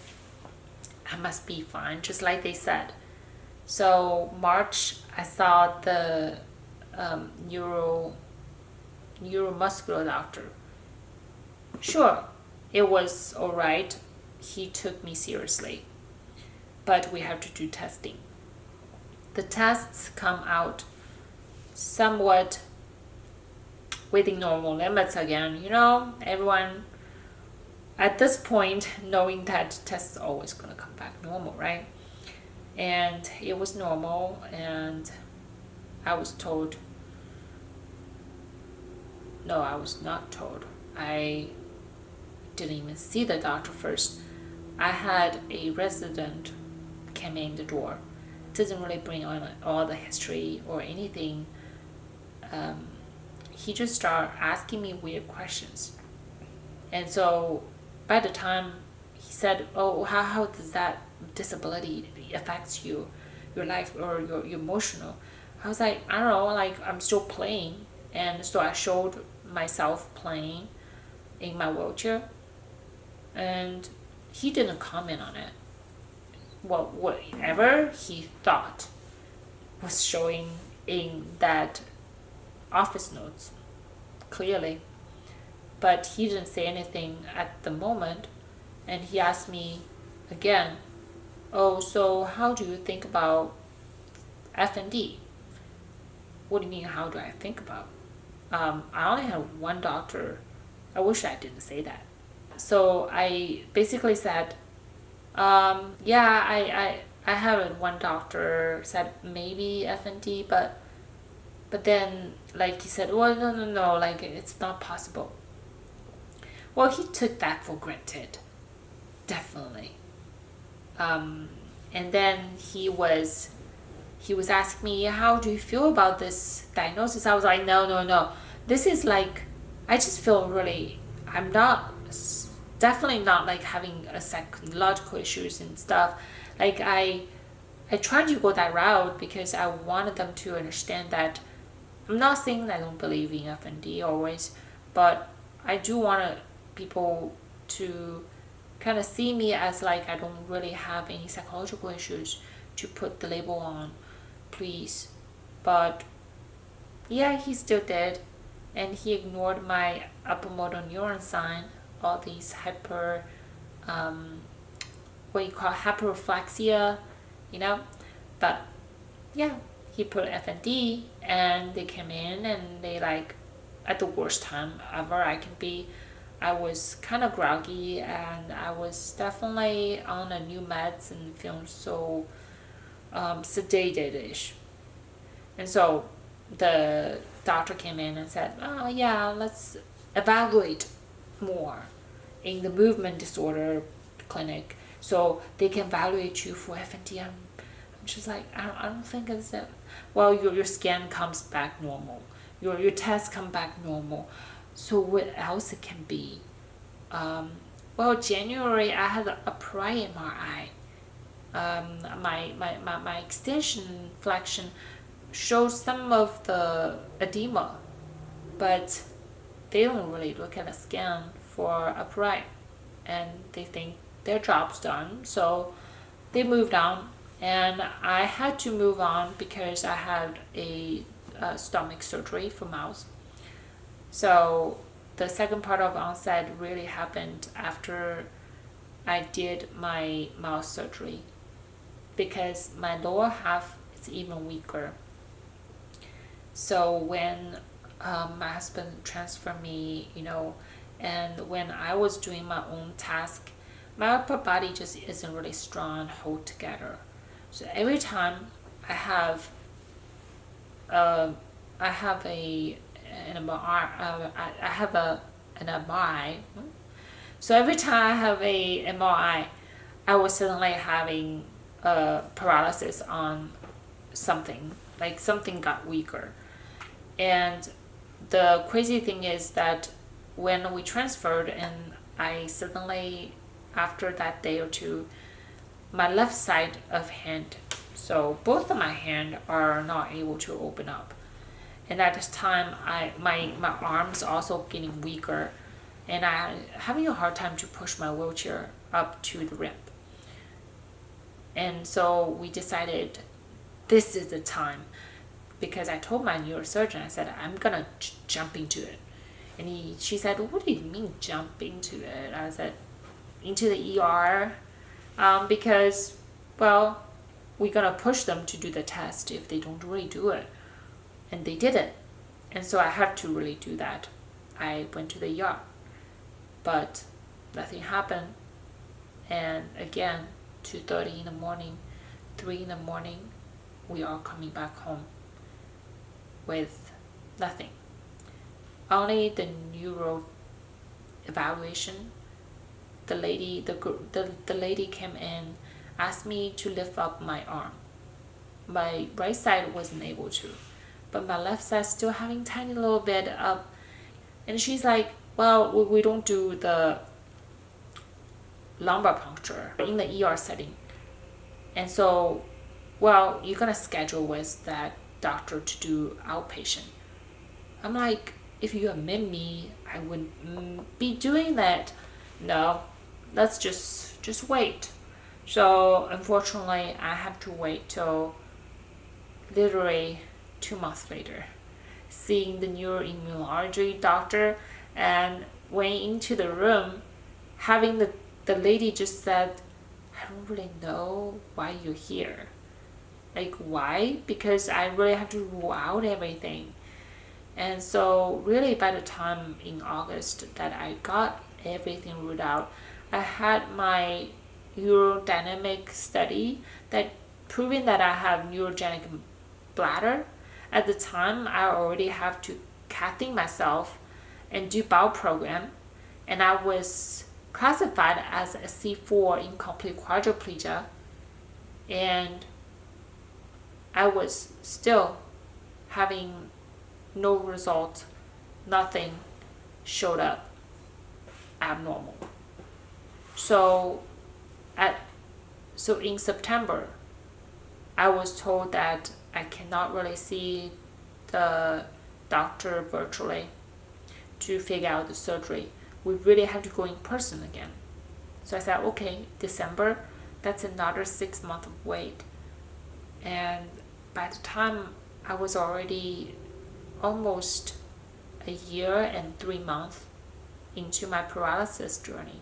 S1: I must be fine, just like they said. So March, I saw the neuromuscular doctor. Sure, it was all right. He took me seriously, but we have to do testing. The tests come out somewhat within normal limits again. Everyone at this point knowing that tests are always going to come back normal, right? And it was normal, and I was told, no, I was not told. I didn't even see the doctor first. I had a resident come in the door. Doesn't really bring on all the history or anything. He just started asking me weird questions. And so by the time he said, oh, how does that disability affects you, your life, or your emotional? I was like, I don't know, like I'm still playing. And so I showed myself playing in my wheelchair, and he didn't comment on it. Well, whatever he thought was showing in that office notes clearly, but he didn't say anything at the moment. And he asked me again, oh, so how do you think about F&D? What do you mean, how do I think about? I only have one doctor. I wish I didn't say that. So I basically said, yeah, I have one doctor said maybe F&D, but then like he said, well, no, like it's not possible. Well, he took that for granted, definitely. And then he was asking me, how do you feel about this diagnosis? I was like, no. This is like, I just feel really, I'm not, definitely not like having a psychological issues and stuff. Like I tried to go that route because I wanted them to understand that I'm not saying that I don't believe in F&D always, but I do want people to kind of see me as like I don't really have any psychological issues to put the label on, please. But yeah, he still did, and he ignored my upper motor neuron sign, all these hyperreflexia, but yeah, he put F&D, and they came in and they like, at the worst time ever I can be, I was kind of groggy, and I was definitely on a new meds and feeling so sedated-ish. And so the doctor came in and said, oh yeah, let's evaluate more in the movement disorder clinic so they can evaluate you for F&D. I'm just like, I don't think it's that. Well, your scan comes back normal, your tests come back normal, so what else it can be? Well, January I had a prior MRI. My extension flexion shows some of the edema, but they don't really look at the scan for upright, and they think their job's done, so they moved on. And I had to move on because I had a stomach surgery for mouth. So the second part of onset really happened after I did my mouth surgery, because my lower half is even weaker. So when my husband transferred me, and when I was doing my own task, my upper body just isn't really strong and hold together. So every time I have an MRI, an MRI. So every time I have a MRI, I was suddenly having paralysis on something, like something got weaker. And the crazy thing is that when we transferred, and I suddenly, after that day or two, my left side of hand, so both of my hand are not able to open up. And at this time, my arms also getting weaker, and I having a hard time to push my wheelchair up to the ramp. And so we decided this is the time, because I told my neurosurgeon, I said, I'm gonna jump into it. And she said, what do you mean jump into it? I said, into the ER, because, well, we're gonna push them to do the test if they don't really do it. And they did it. And so I had to really do that. I went to the ER, but nothing happened. And again, 2:30 in the morning, 3 in the morning, we are coming back home with nothing. Only the neuro evaluation. The lady came in, asked me to lift up my arm. My right side wasn't able to, but my left side still having tiny little bit up. And she's like, well, we don't do the lumbar puncture in the ER setting. And so, well, you're gonna schedule with that doctor to do outpatient. I'm like, if you admit me, I wouldn't be doing that. No, let's just wait. So unfortunately, I have to wait till literally 2 months later, seeing the neuroimmunology doctor, and went into the room, having the lady just said, I don't really know why you're here. Like, why? Because I really have to rule out everything. And so really by the time in August that I got everything ruled out, I had my urodynamic study that proving that I have neurogenic bladder. At the time, I already have to cathing myself and do bowel program, and I was classified as a C4 incomplete quadriplegia, and I was still having no result, nothing showed up abnormal. So in September, I was told that I cannot really see the doctor virtually to figure out the surgery. We really have to go in person again. So I said, okay, December, that's another 6 months of wait. And by the time I was already almost a year and 3 months into my paralysis journey.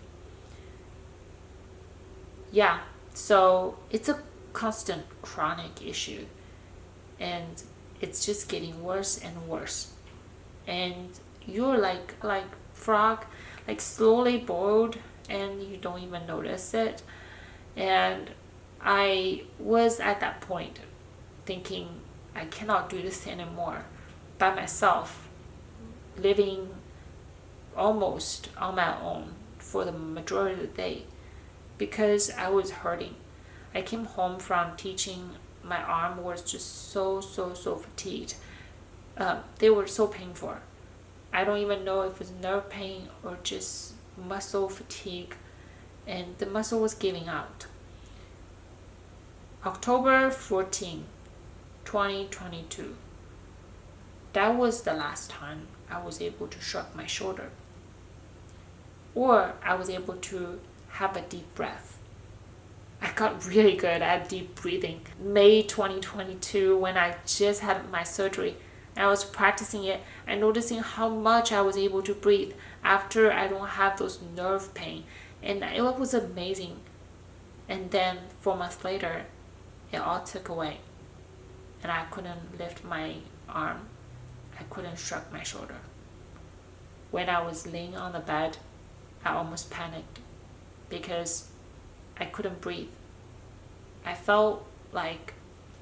S1: Yeah, so it's a constant chronic issue, and it's just getting worse and worse. And you're like frog, like slowly boiled, and you don't even notice it. And I was at that point thinking, I cannot do this anymore by myself, living almost on my own for the majority of the day, because I was hurting. I came home from teaching, my arm was just so fatigued. They were so painful. I don't even know if it's nerve pain or just muscle fatigue, and the muscle was giving out. October 14, 2022, that was the last time I was able to shrug my shoulder. Or I was able to have a deep breath. I got really good at deep breathing. May 2022, when I just had my surgery, I was practicing it and noticing how much I was able to breathe after I don't have those nerve pain. And it was amazing. And then 4 months later, it all took away. And I couldn't lift my arm. I couldn't shrug my shoulder. When I was laying on the bed, I almost panicked because I couldn't breathe. I felt like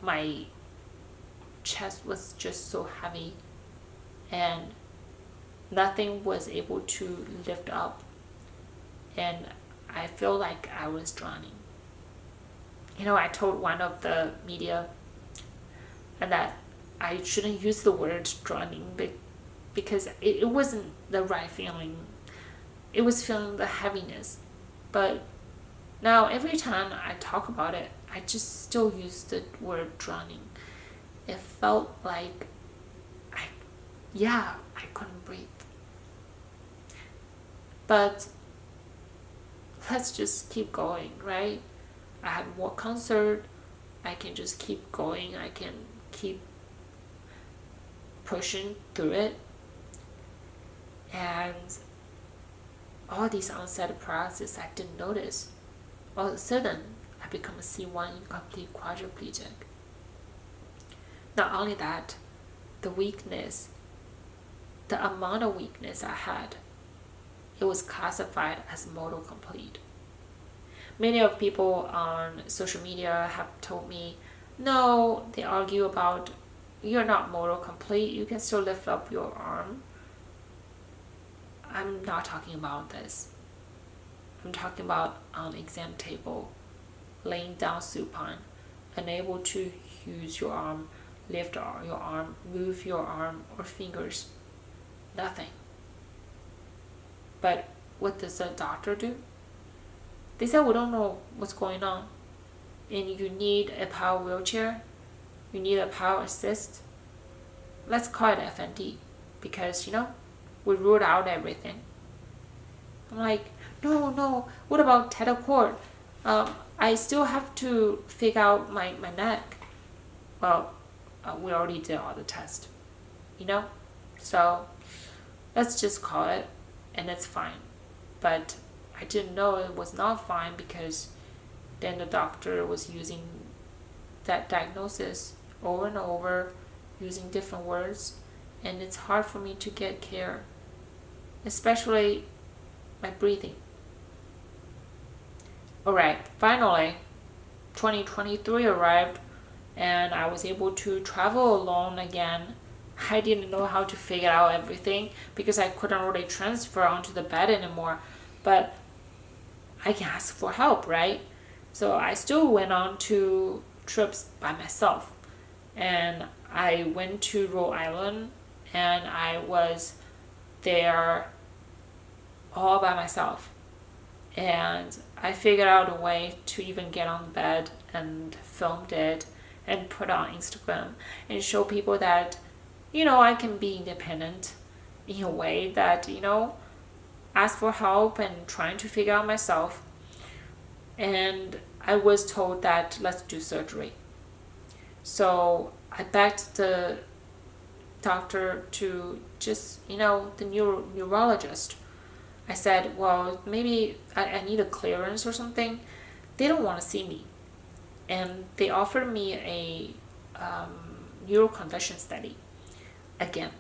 S1: my chest was just so heavy and nothing was able to lift up, and I feel like I was drowning. I told one of the media and that I shouldn't use the word drowning because it wasn't the right feeling. It was feeling the heaviness. But now every time I talk about it, I just still use the word drowning. It felt like I couldn't breathe. But let's just keep going, right? I have more concert. I can just keep going. I can keep pushing through it. And all these onset paralysis I didn't notice. All of a sudden, I become a C1 incomplete quadriplegic. Not only that, the amount of weakness I had, it was classified as motor complete. Many of people on social media have told me, no, they argue about you're not motor complete, you can still lift up your arm. I'm not talking about this. I'm talking about on exam table, laying down supine, unable to use your arm, lift your arm, move your arm or fingers. Nothing. But what does the doctor do? They said, we don't know what's going on. And you need a power wheelchair. You need a power assist. Let's call it FND. Because, we ruled out everything. I'm like, no, what about tether cord? I still have to figure out my neck. Well, we already did all the tests, So let's just call it, and it's fine. But I didn't know it was not fine because then the doctor was using that diagnosis over and over, using different words, and it's hard for me to get care, especially my breathing. Alright, finally, 2023 arrived and I was able to travel alone again. I didn't know how to figure out everything because I couldn't really transfer onto the bed anymore, but I can ask for help, right? So I still went on to trips by myself, and I went to Rhode Island and I was there all by myself, and I figured out a way to even get on the bed and filmed it and put on Instagram and show people that I can be independent in a way that ask for help and trying to figure out myself. And I was told that let's do surgery. So I begged the doctor to just the neurologist. I said, well, maybe I need a clearance or something. They don't want to see me, and they offered me a neuroconversion study again,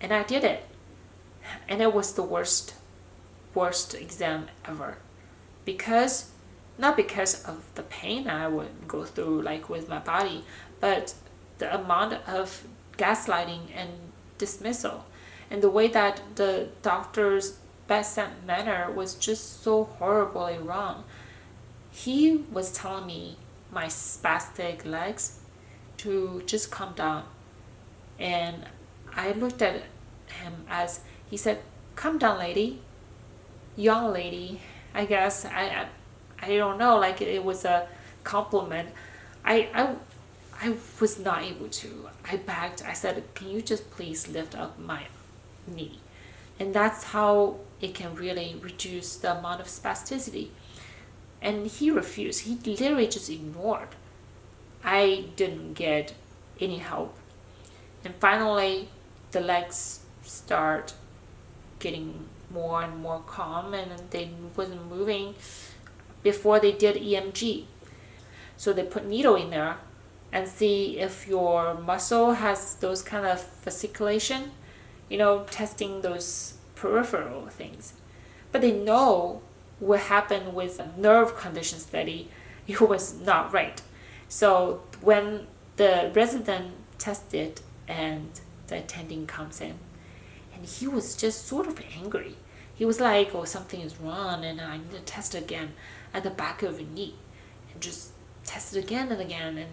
S1: and I did it, and it was the worst exam ever, not because of the pain I would go through like with my body, but the amount of gaslighting and dismissal, and the way that the doctor's bedside manner was just so horribly wrong. He was telling me my spastic legs to just calm down, and I looked at him as he said, calm down, lady, young lady. I guess I don't know, like it was a compliment. I I was not able to. I begged. I said, can you just please lift up my knee? And that's how it can really reduce the amount of spasticity. And he refused. He literally just ignored. I didn't get any help. And finally, the legs start getting more and more calm, and they wasn't moving before they did EMG. So they put needle in there and see if your muscle has those kind of fasciculation, testing those peripheral things. But they know what happened with a nerve condition study, it was not right. So when the resident tested and the attending comes in, and he was just sort of angry. He was like, oh, something is wrong and I need to test again at the back of your knee. And just test it again and again.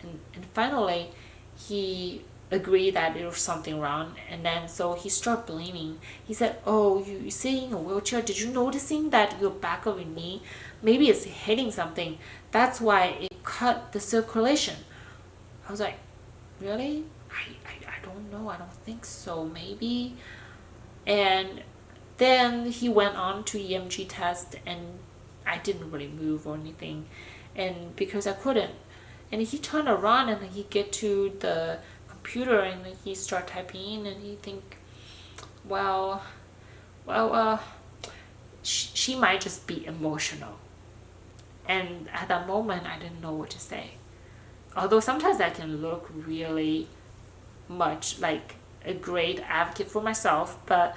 S1: And finally, he agreed that there was something wrong. And then so he started blaming. He said, oh, you sit in a wheelchair. Did you noticing that your back of your knee, maybe it's hitting something. That's why it cut the circulation. I was like, really? I don't know. I don't think so. Maybe. And then he went on to EMG test, and I didn't really move or anything, and because I couldn't. And he turned around and he get to the computer and he start typing in, and he think, well, she might just be emotional. And at that moment, I didn't know what to say. Although sometimes I can look really much like a great advocate for myself, but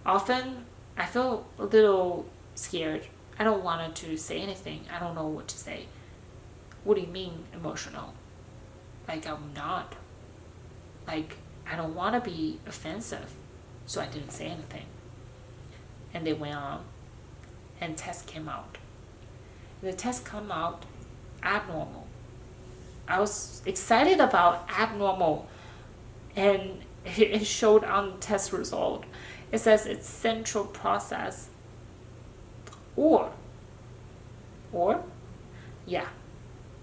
S1: often I feel a little scared. I don't want to say anything. I don't know what to say. What do you mean emotional? Like I'm not. Like I don't want to be offensive, so I didn't say anything. And they went on, and test came out. The test came out abnormal. I was excited about abnormal, and it showed on the test result. It says it's central process or yeah,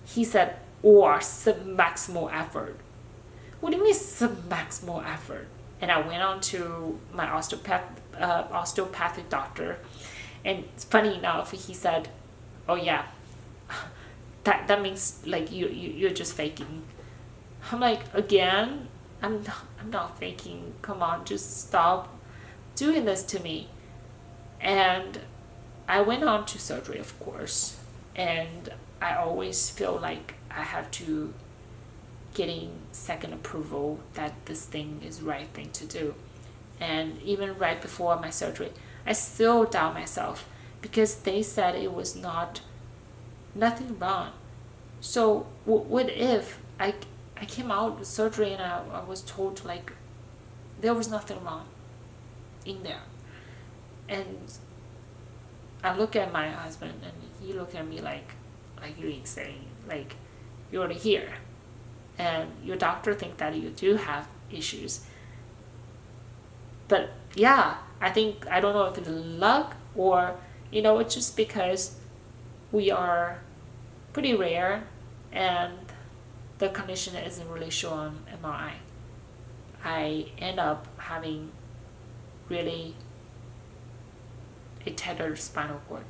S1: he said or submaximal effort. What do you mean submaximal effort? And I went on to my osteopathic doctor, and funny enough, he said, oh yeah, that means like you're just faking. I'm like, again, I'm not faking. Come on, just stop doing this to me. And I went on to surgery, of course, and I always feel like I have to getting second approval that this thing is the right thing to do. And even right before my surgery, I still doubt myself because they said it was nothing wrong. So what if I came out with surgery and I was told like there was nothing wrong in there? And I look at my husband and he looked at me like you're insane, like you're already here and your doctor think that you do have issues. But yeah, I think, I don't know if it's luck or it's just because we are pretty rare and the condition isn't really shown on MRI. I end up having really a tethered spinal cord.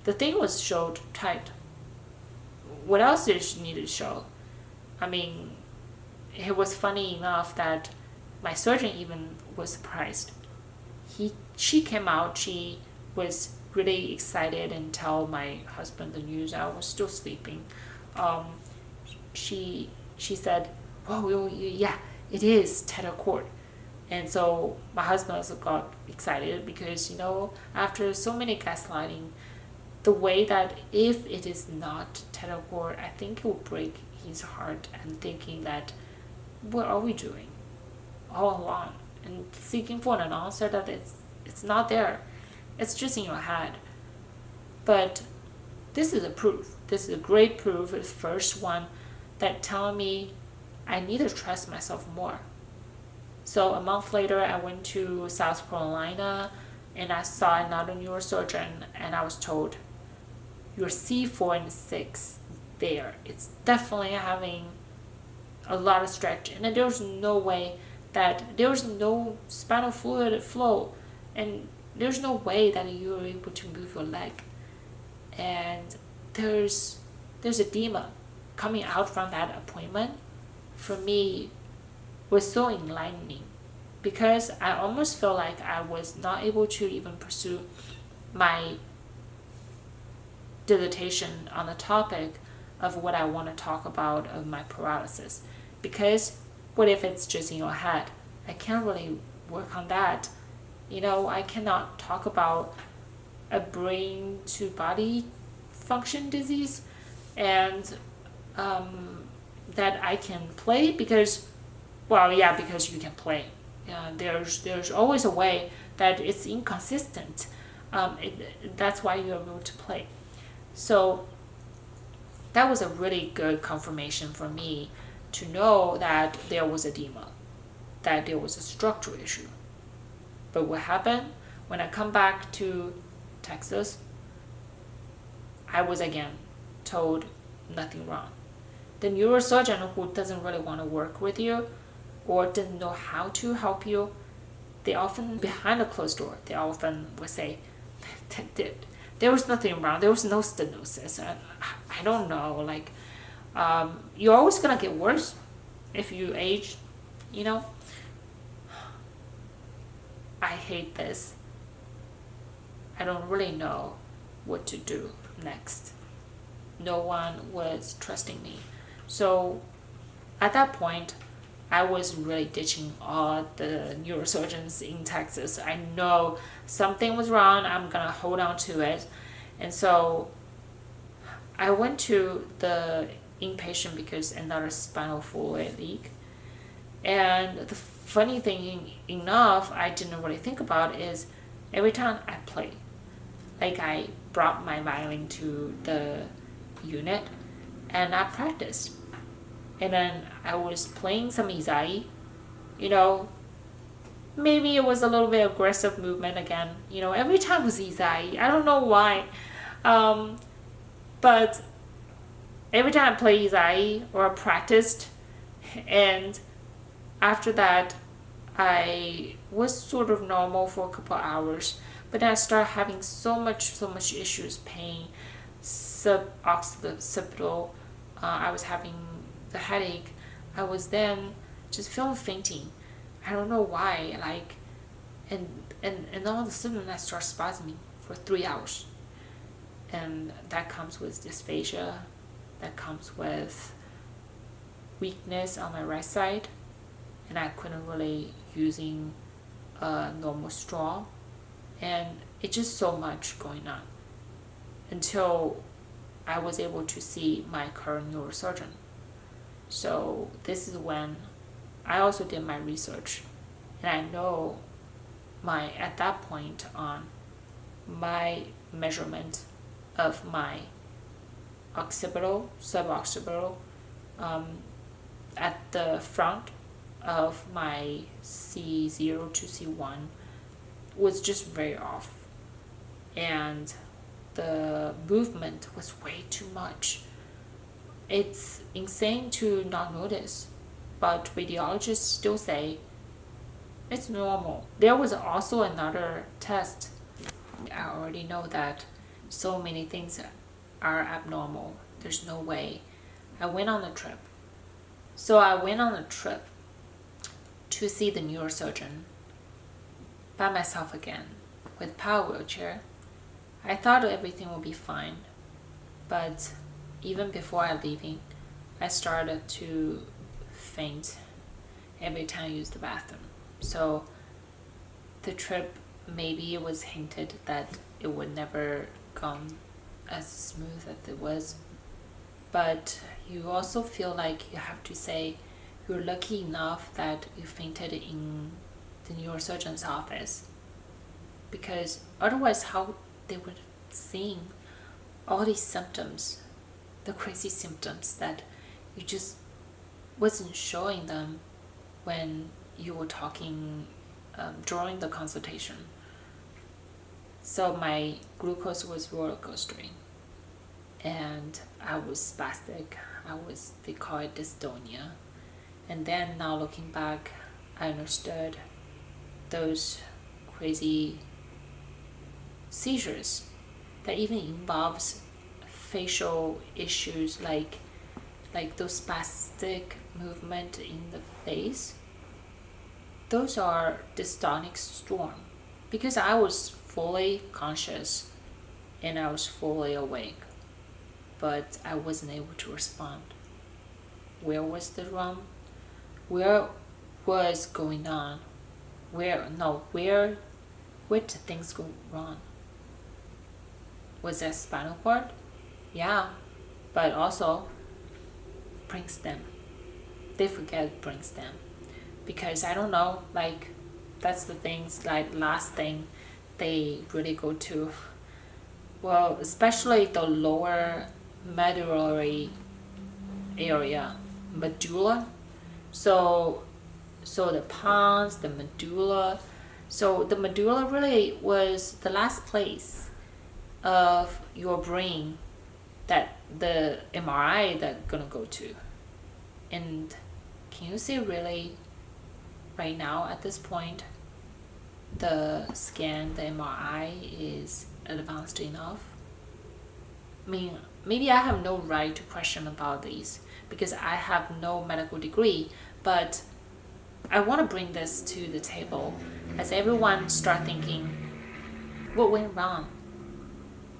S1: The thing was showed tight. What else did she need to show? I mean, it was funny enough that my surgeon even was surprised. She came out, she was really excited and tell my husband the news. I was still sleeping. She said, "Whoa, yeah, it is tethered cord." And so my husband also got excited because, after so many gaslighting, the way that if it is not tethered cord, I think it will break his heart and thinking that, what are we doing all along? And seeking for an answer that it's not there. It's just in your head. But this is a proof. This is a great proof, the first one that telling me I need to trust myself more. So a month later, I went to South Carolina and I saw another neurosurgeon and I was told, your C4 and 6 there, it's definitely having a lot of stretch, and then there's no way that there's no spinal fluid flow, and there's no way that you're able to move your leg, and there's edema coming out from that appointment. For me, was so enlightening, because I almost felt like I was not able to even pursue my dissertation on the topic of what I want to talk about of my paralysis. Because what if it's just in your head? I can't really work on that. I cannot talk about a brain to body function disease, and that I can play because you can play. There's always a way that it's inconsistent. That's why you're able to play. So that was a really good confirmation for me to know that there was edema, that there was a structural issue. But what happened when I come back to Texas, I was again told nothing wrong. The neurosurgeon who doesn't really want to work with you or doesn't know how to help you, they often, behind a closed door, they often will say, there was nothing wrong, there was no stenosis. I don't know, you're always going to get worse if you age, I hate this. I don't really know what to do next. No one was trusting me. So at that point, I was really ditching all the neurosurgeons in Texas. I know something was wrong. I'm going to hold on to it. And so I went to the inpatient because another spinal fluid leak. And the funny thing enough, I didn't really think about is every time I played, I brought my violin to the unit and I practiced. And then I was playing some izai, maybe it was a little bit aggressive movement again. Every time was izai. I don't know why. But every time I played izai or practiced, and after that, I was sort of normal for a couple of hours. But then I started having so much issues, pain, suboccipital. I was having the headache. I was then just feeling fainting. I don't know why. And all of a sudden I start spasming for 3 hours. And that comes with dysphagia. That comes with weakness on my right side. And I couldn't really using a normal straw. And it's just so much going on until I was able to see my current neurosurgeon. So this is when I also did my research, and I know at that point on my measurement of my occipital, suboccipital, at the front of my C0 to C1 was just very off, and the movement was way too much. It's insane to not notice, but radiologists still say it's normal. There was also another test. I already know that so many things are abnormal. There's no way. I went on a trip. So I went on a trip to see the neurosurgeon by myself again with power wheelchair. I thought everything would be fine, but even before I leaving, I started to faint every time I used the bathroom. So the trip, maybe it was hinted that it would never come as smooth as it was, but you also feel like you have to say you're lucky enough that you fainted in the neurosurgeon's office, because otherwise how they would seeing all these symptoms, the crazy symptoms that you just wasn't showing them when you were talking during the consultation. So my glucose was roller coastering, and I was spastic. They call it dystonia, And then now looking back, I understood those crazy seizures that even involves facial issues like those spastic movement in the face. Those are dystonic storm because I was fully conscious and I was fully awake, but I wasn't able to respond. Where was the wrong? Where was going on? Where did things go wrong? Was that spinal cord? Yeah, but also brainstem. They forget brainstem because I don't know, like that's the things like last thing they really go to. Well, especially the lower medullary area, medulla. So the pons, the medulla. So the medulla really was the last place of your brain that the MRI that gonna go to. And can you see really right now at this point the scan, the MRI is advanced enough? I mean, maybe I have no right to question about these because I have no medical degree, but I want to bring this to the table as everyone start thinking, what went wrong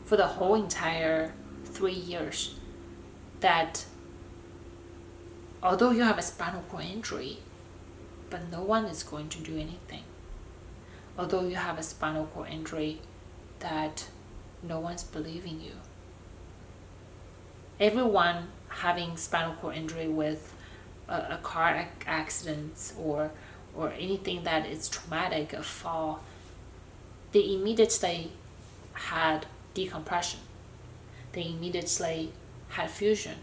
S1: for the whole entire 3 years that although you have a spinal cord injury, but no one is going to do anything. Although you have a spinal cord injury that no one's believing you. Everyone having spinal cord injury with a car accident or anything that is traumatic, a fall, they immediately had decompression. They immediately had fusion.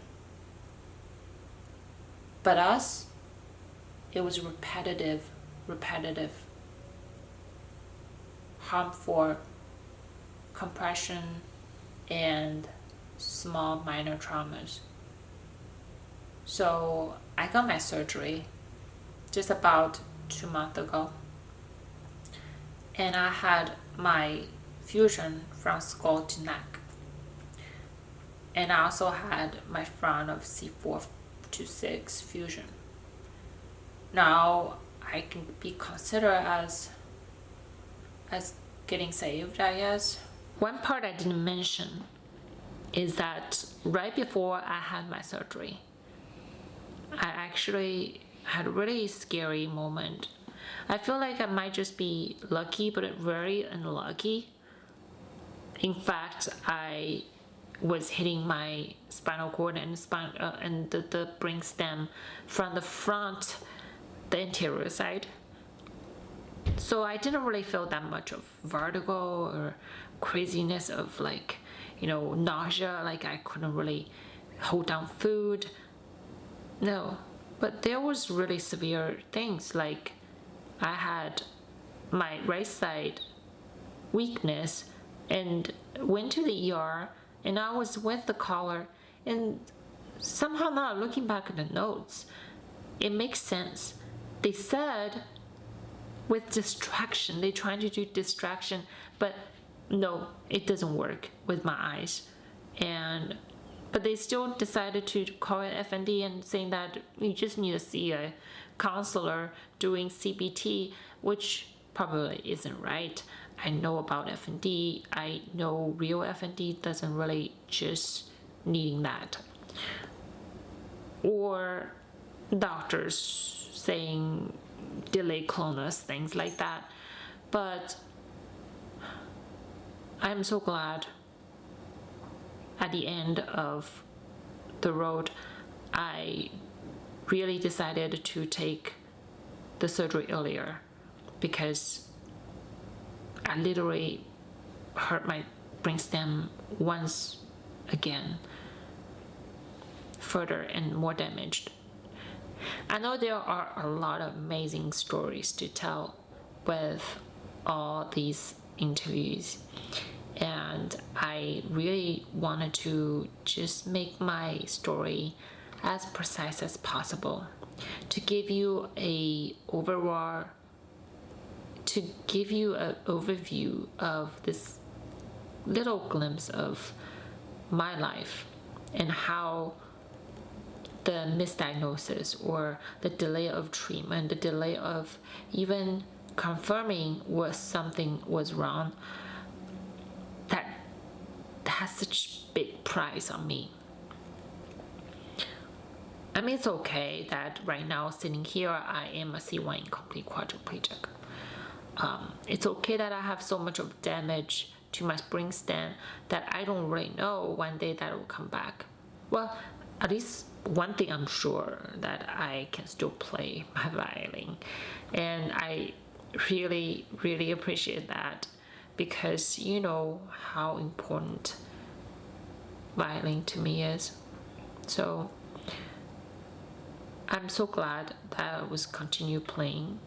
S1: But us, it was repetitive, harmful compression and small minor traumas. So I got my surgery just about 2 months ago. And I had my fusion from skull to neck. And I also had my front of C4 to 6 fusion. Now I can be considered as getting saved, I guess. One part I didn't mention is that right before I had my surgery, I actually had a really scary moment. I feel like I might just be lucky, but very unlucky. In fact, I was hitting my spinal cord and the brainstem from the front, the anterior side. So I didn't really feel that much of vertigo or craziness of nausea, like I couldn't really hold down food. No, but there was really severe things, like I had my right side weakness and went to the ER and I was with the collar, and somehow now looking back at the notes, it makes sense. They said with distraction, they trying to do distraction, but no, it doesn't work with my eyes. But they still decided to call it FND and saying that you just need to see a counselor doing CBT, which probably isn't right. I know about FND. I know real FND doesn't really just needing that. Or doctors saying delay clonus, things like that. But I'm so glad at the end of the road, I really decided to take the surgery earlier because I literally hurt my brainstem once again, further and more damaged. I know there are a lot of amazing stories to tell with all these interviews, and I really wanted to just make my story as precise as possible to give you an overview of this little glimpse of my life and how the misdiagnosis or the delay of treatment, the delay of even confirming something was wrong, that has such big price on me. I mean, it's okay that right now sitting here, I am a C1 incomplete quadriplegic. It's okay that I have so much of damage to my spring stem that I don't really know one day that it will come back. Well, at least one thing I'm sure, that I can still play my violin, and I really, really appreciate that, because you know how important violin to me is. So I'm so glad that I was continue playing,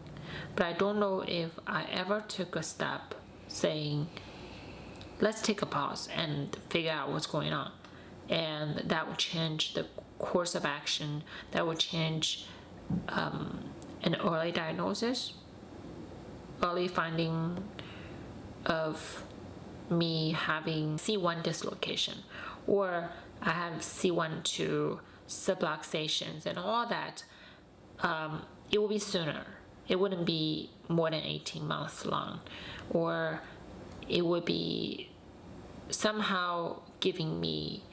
S1: but I don't know if I ever took a step saying, let's take a pause and figure out what's going on, and that would change the course of action, that would change an early diagnosis, early finding of me having C1 dislocation, or I have C1 to subluxations and all that. It will be sooner. It wouldn't be more than 18 months long, or it would be somehow giving me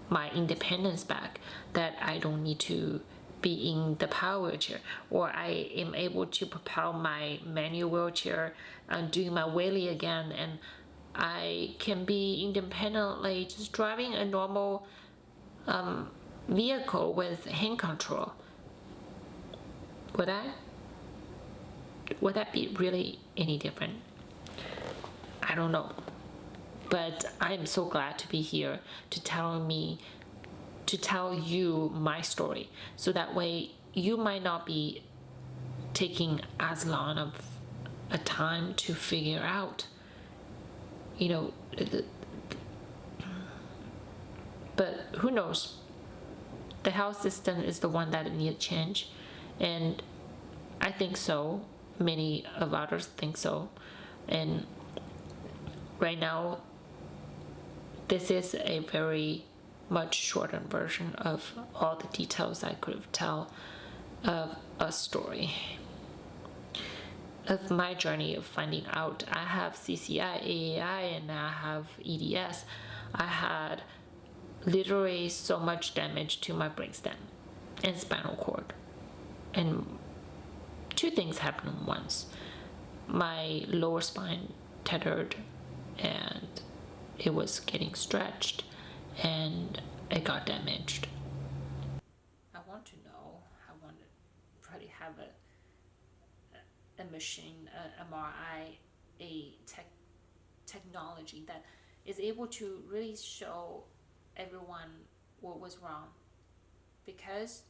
S1: my independence back, that I don't need to be in the power wheelchair, or I am able to propel my manual wheelchair and doing my wheelie again, and I can be independently just driving a normal vehicle with hand control. Would that be really any different? I don't know. But I am so glad to be here to tell you my story, so that way you might not be taking as long of a time to figure out, but who knows? The health system is the one that needs change, and I think so. Many of others think so, and right now, this is a very much shortened version of all the details I could have tell of a story of my journey of finding out I have CCI, AAI, and I have EDS. I had literally so much damage to my brainstem and spinal cord, and two things happened at once. My lower spine tethered, and it was getting stretched, and it got damaged. I want to probably have a machine, a MRI, technology that is able to really show everyone what was wrong, because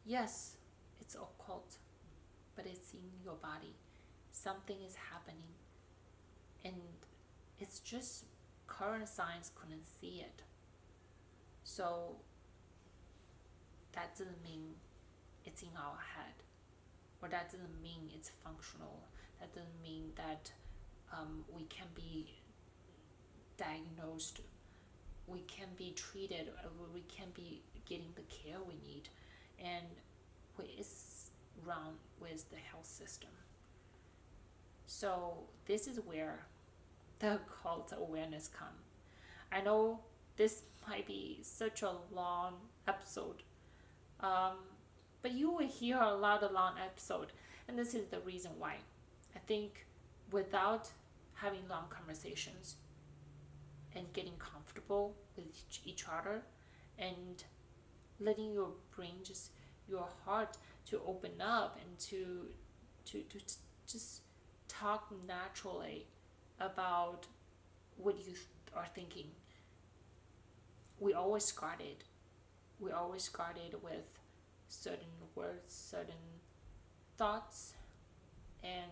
S1: yes, it's occult, but it's in your body. Something is happening, and it's just current science couldn't see it. So that doesn't mean it's in our head, or that doesn't mean it's functional. That doesn't mean that we can be diagnosed, we can be treated, we can be getting the care we need, and what is wrong with the health system. So this is where the occult awareness come. I know this might be such a long episode, but you will hear a lot of long episode, and this is the reason why. I think without having long conversations and getting comfortable with each other, and letting your brain, just your heart, to open up and to just talk naturally about what you are thinking. We always guarded with certain words, certain thoughts, and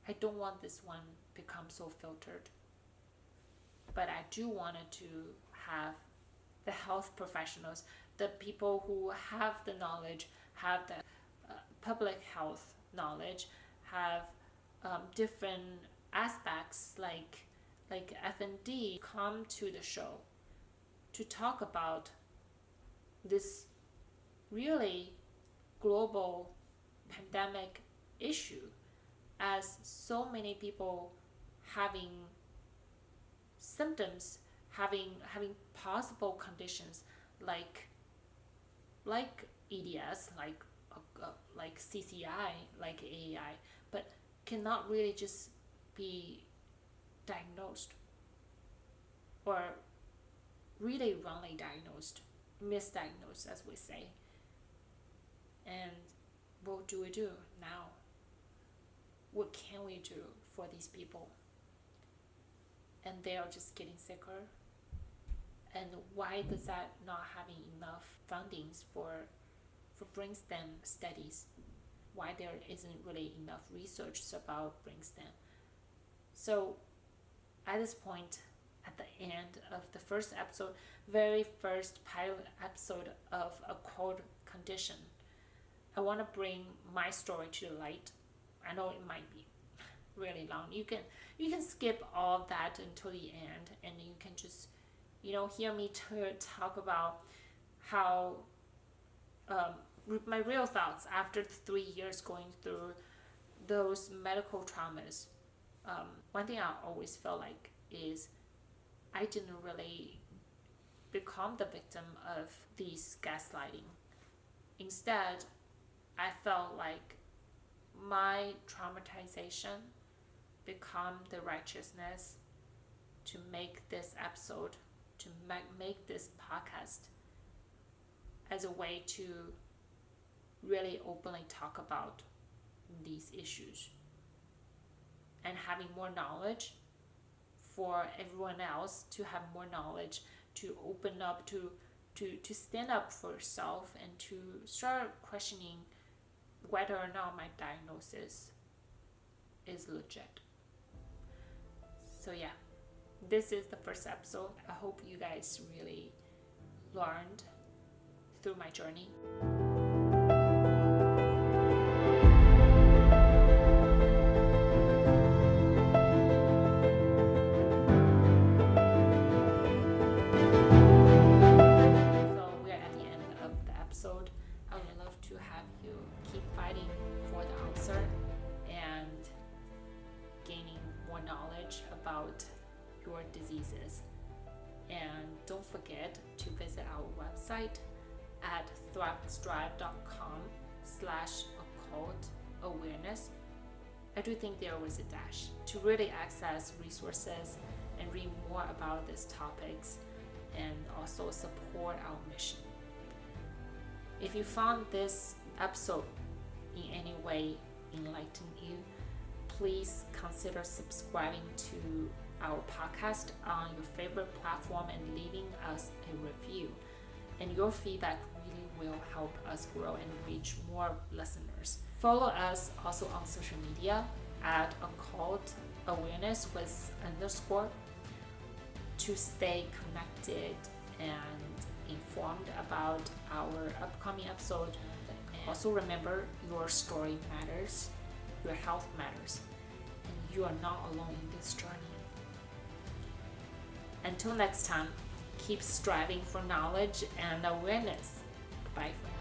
S1: I don't want this one become so filtered. But I do want it to have the health professionals the people who have the knowledge, have the public health knowledge, have different aspects like F&D come to the show to talk about this really global pandemic issue, as so many people having symptoms, having possible conditions like EDS, like CCI, like AAI, but cannot really just be diagnosed, or really wrongly diagnosed, misdiagnosed as we say. And what do we do now? What can we do for these people? And they are just getting sicker. And why does that not having enough fundings for brainstem studies? Why there isn't really enough research about brainstem? So at this point, at the end of the first episode, very first pilot episode of a cold condition, I want to bring my story to the light. I know it might be really long. You can skip all that until the end, and you can just hear me talk about how my real thoughts after 3 years going through those medical traumas. One thing I always felt like is I didn't really become the victim of these gaslighting. Instead, I felt like my traumatization become the righteousness to make this episode, to make this podcast as a way to really openly talk about these issues, and having more knowledge for everyone else to have more knowledge, to open up, to stand up for yourself, and to start questioning whether or not my diagnosis is legit. So yeah, this is the first episode. I hope you guys really learned through my journey. So we're at the end of the episode. I would love to have you keep fighting for the answer and gaining more knowledge about your diseases. And don't forget to visit our website at thrivestrive.com/occult awareness. I do think there was a dash to really access resources and read more about these topics, and also support our mission. If you found this episode in any way enlighten you, please consider subscribing to our podcast on your favorite platform and leaving us a review. And your feedback really will help us grow and reach more listeners. Follow us also on social media at occult awareness with _ to stay connected and informed about our upcoming episode. And also remember, your story matters, your health matters, and you are not alone in this journey. Until next time, keep striving for knowledge and awareness. Bye, friends.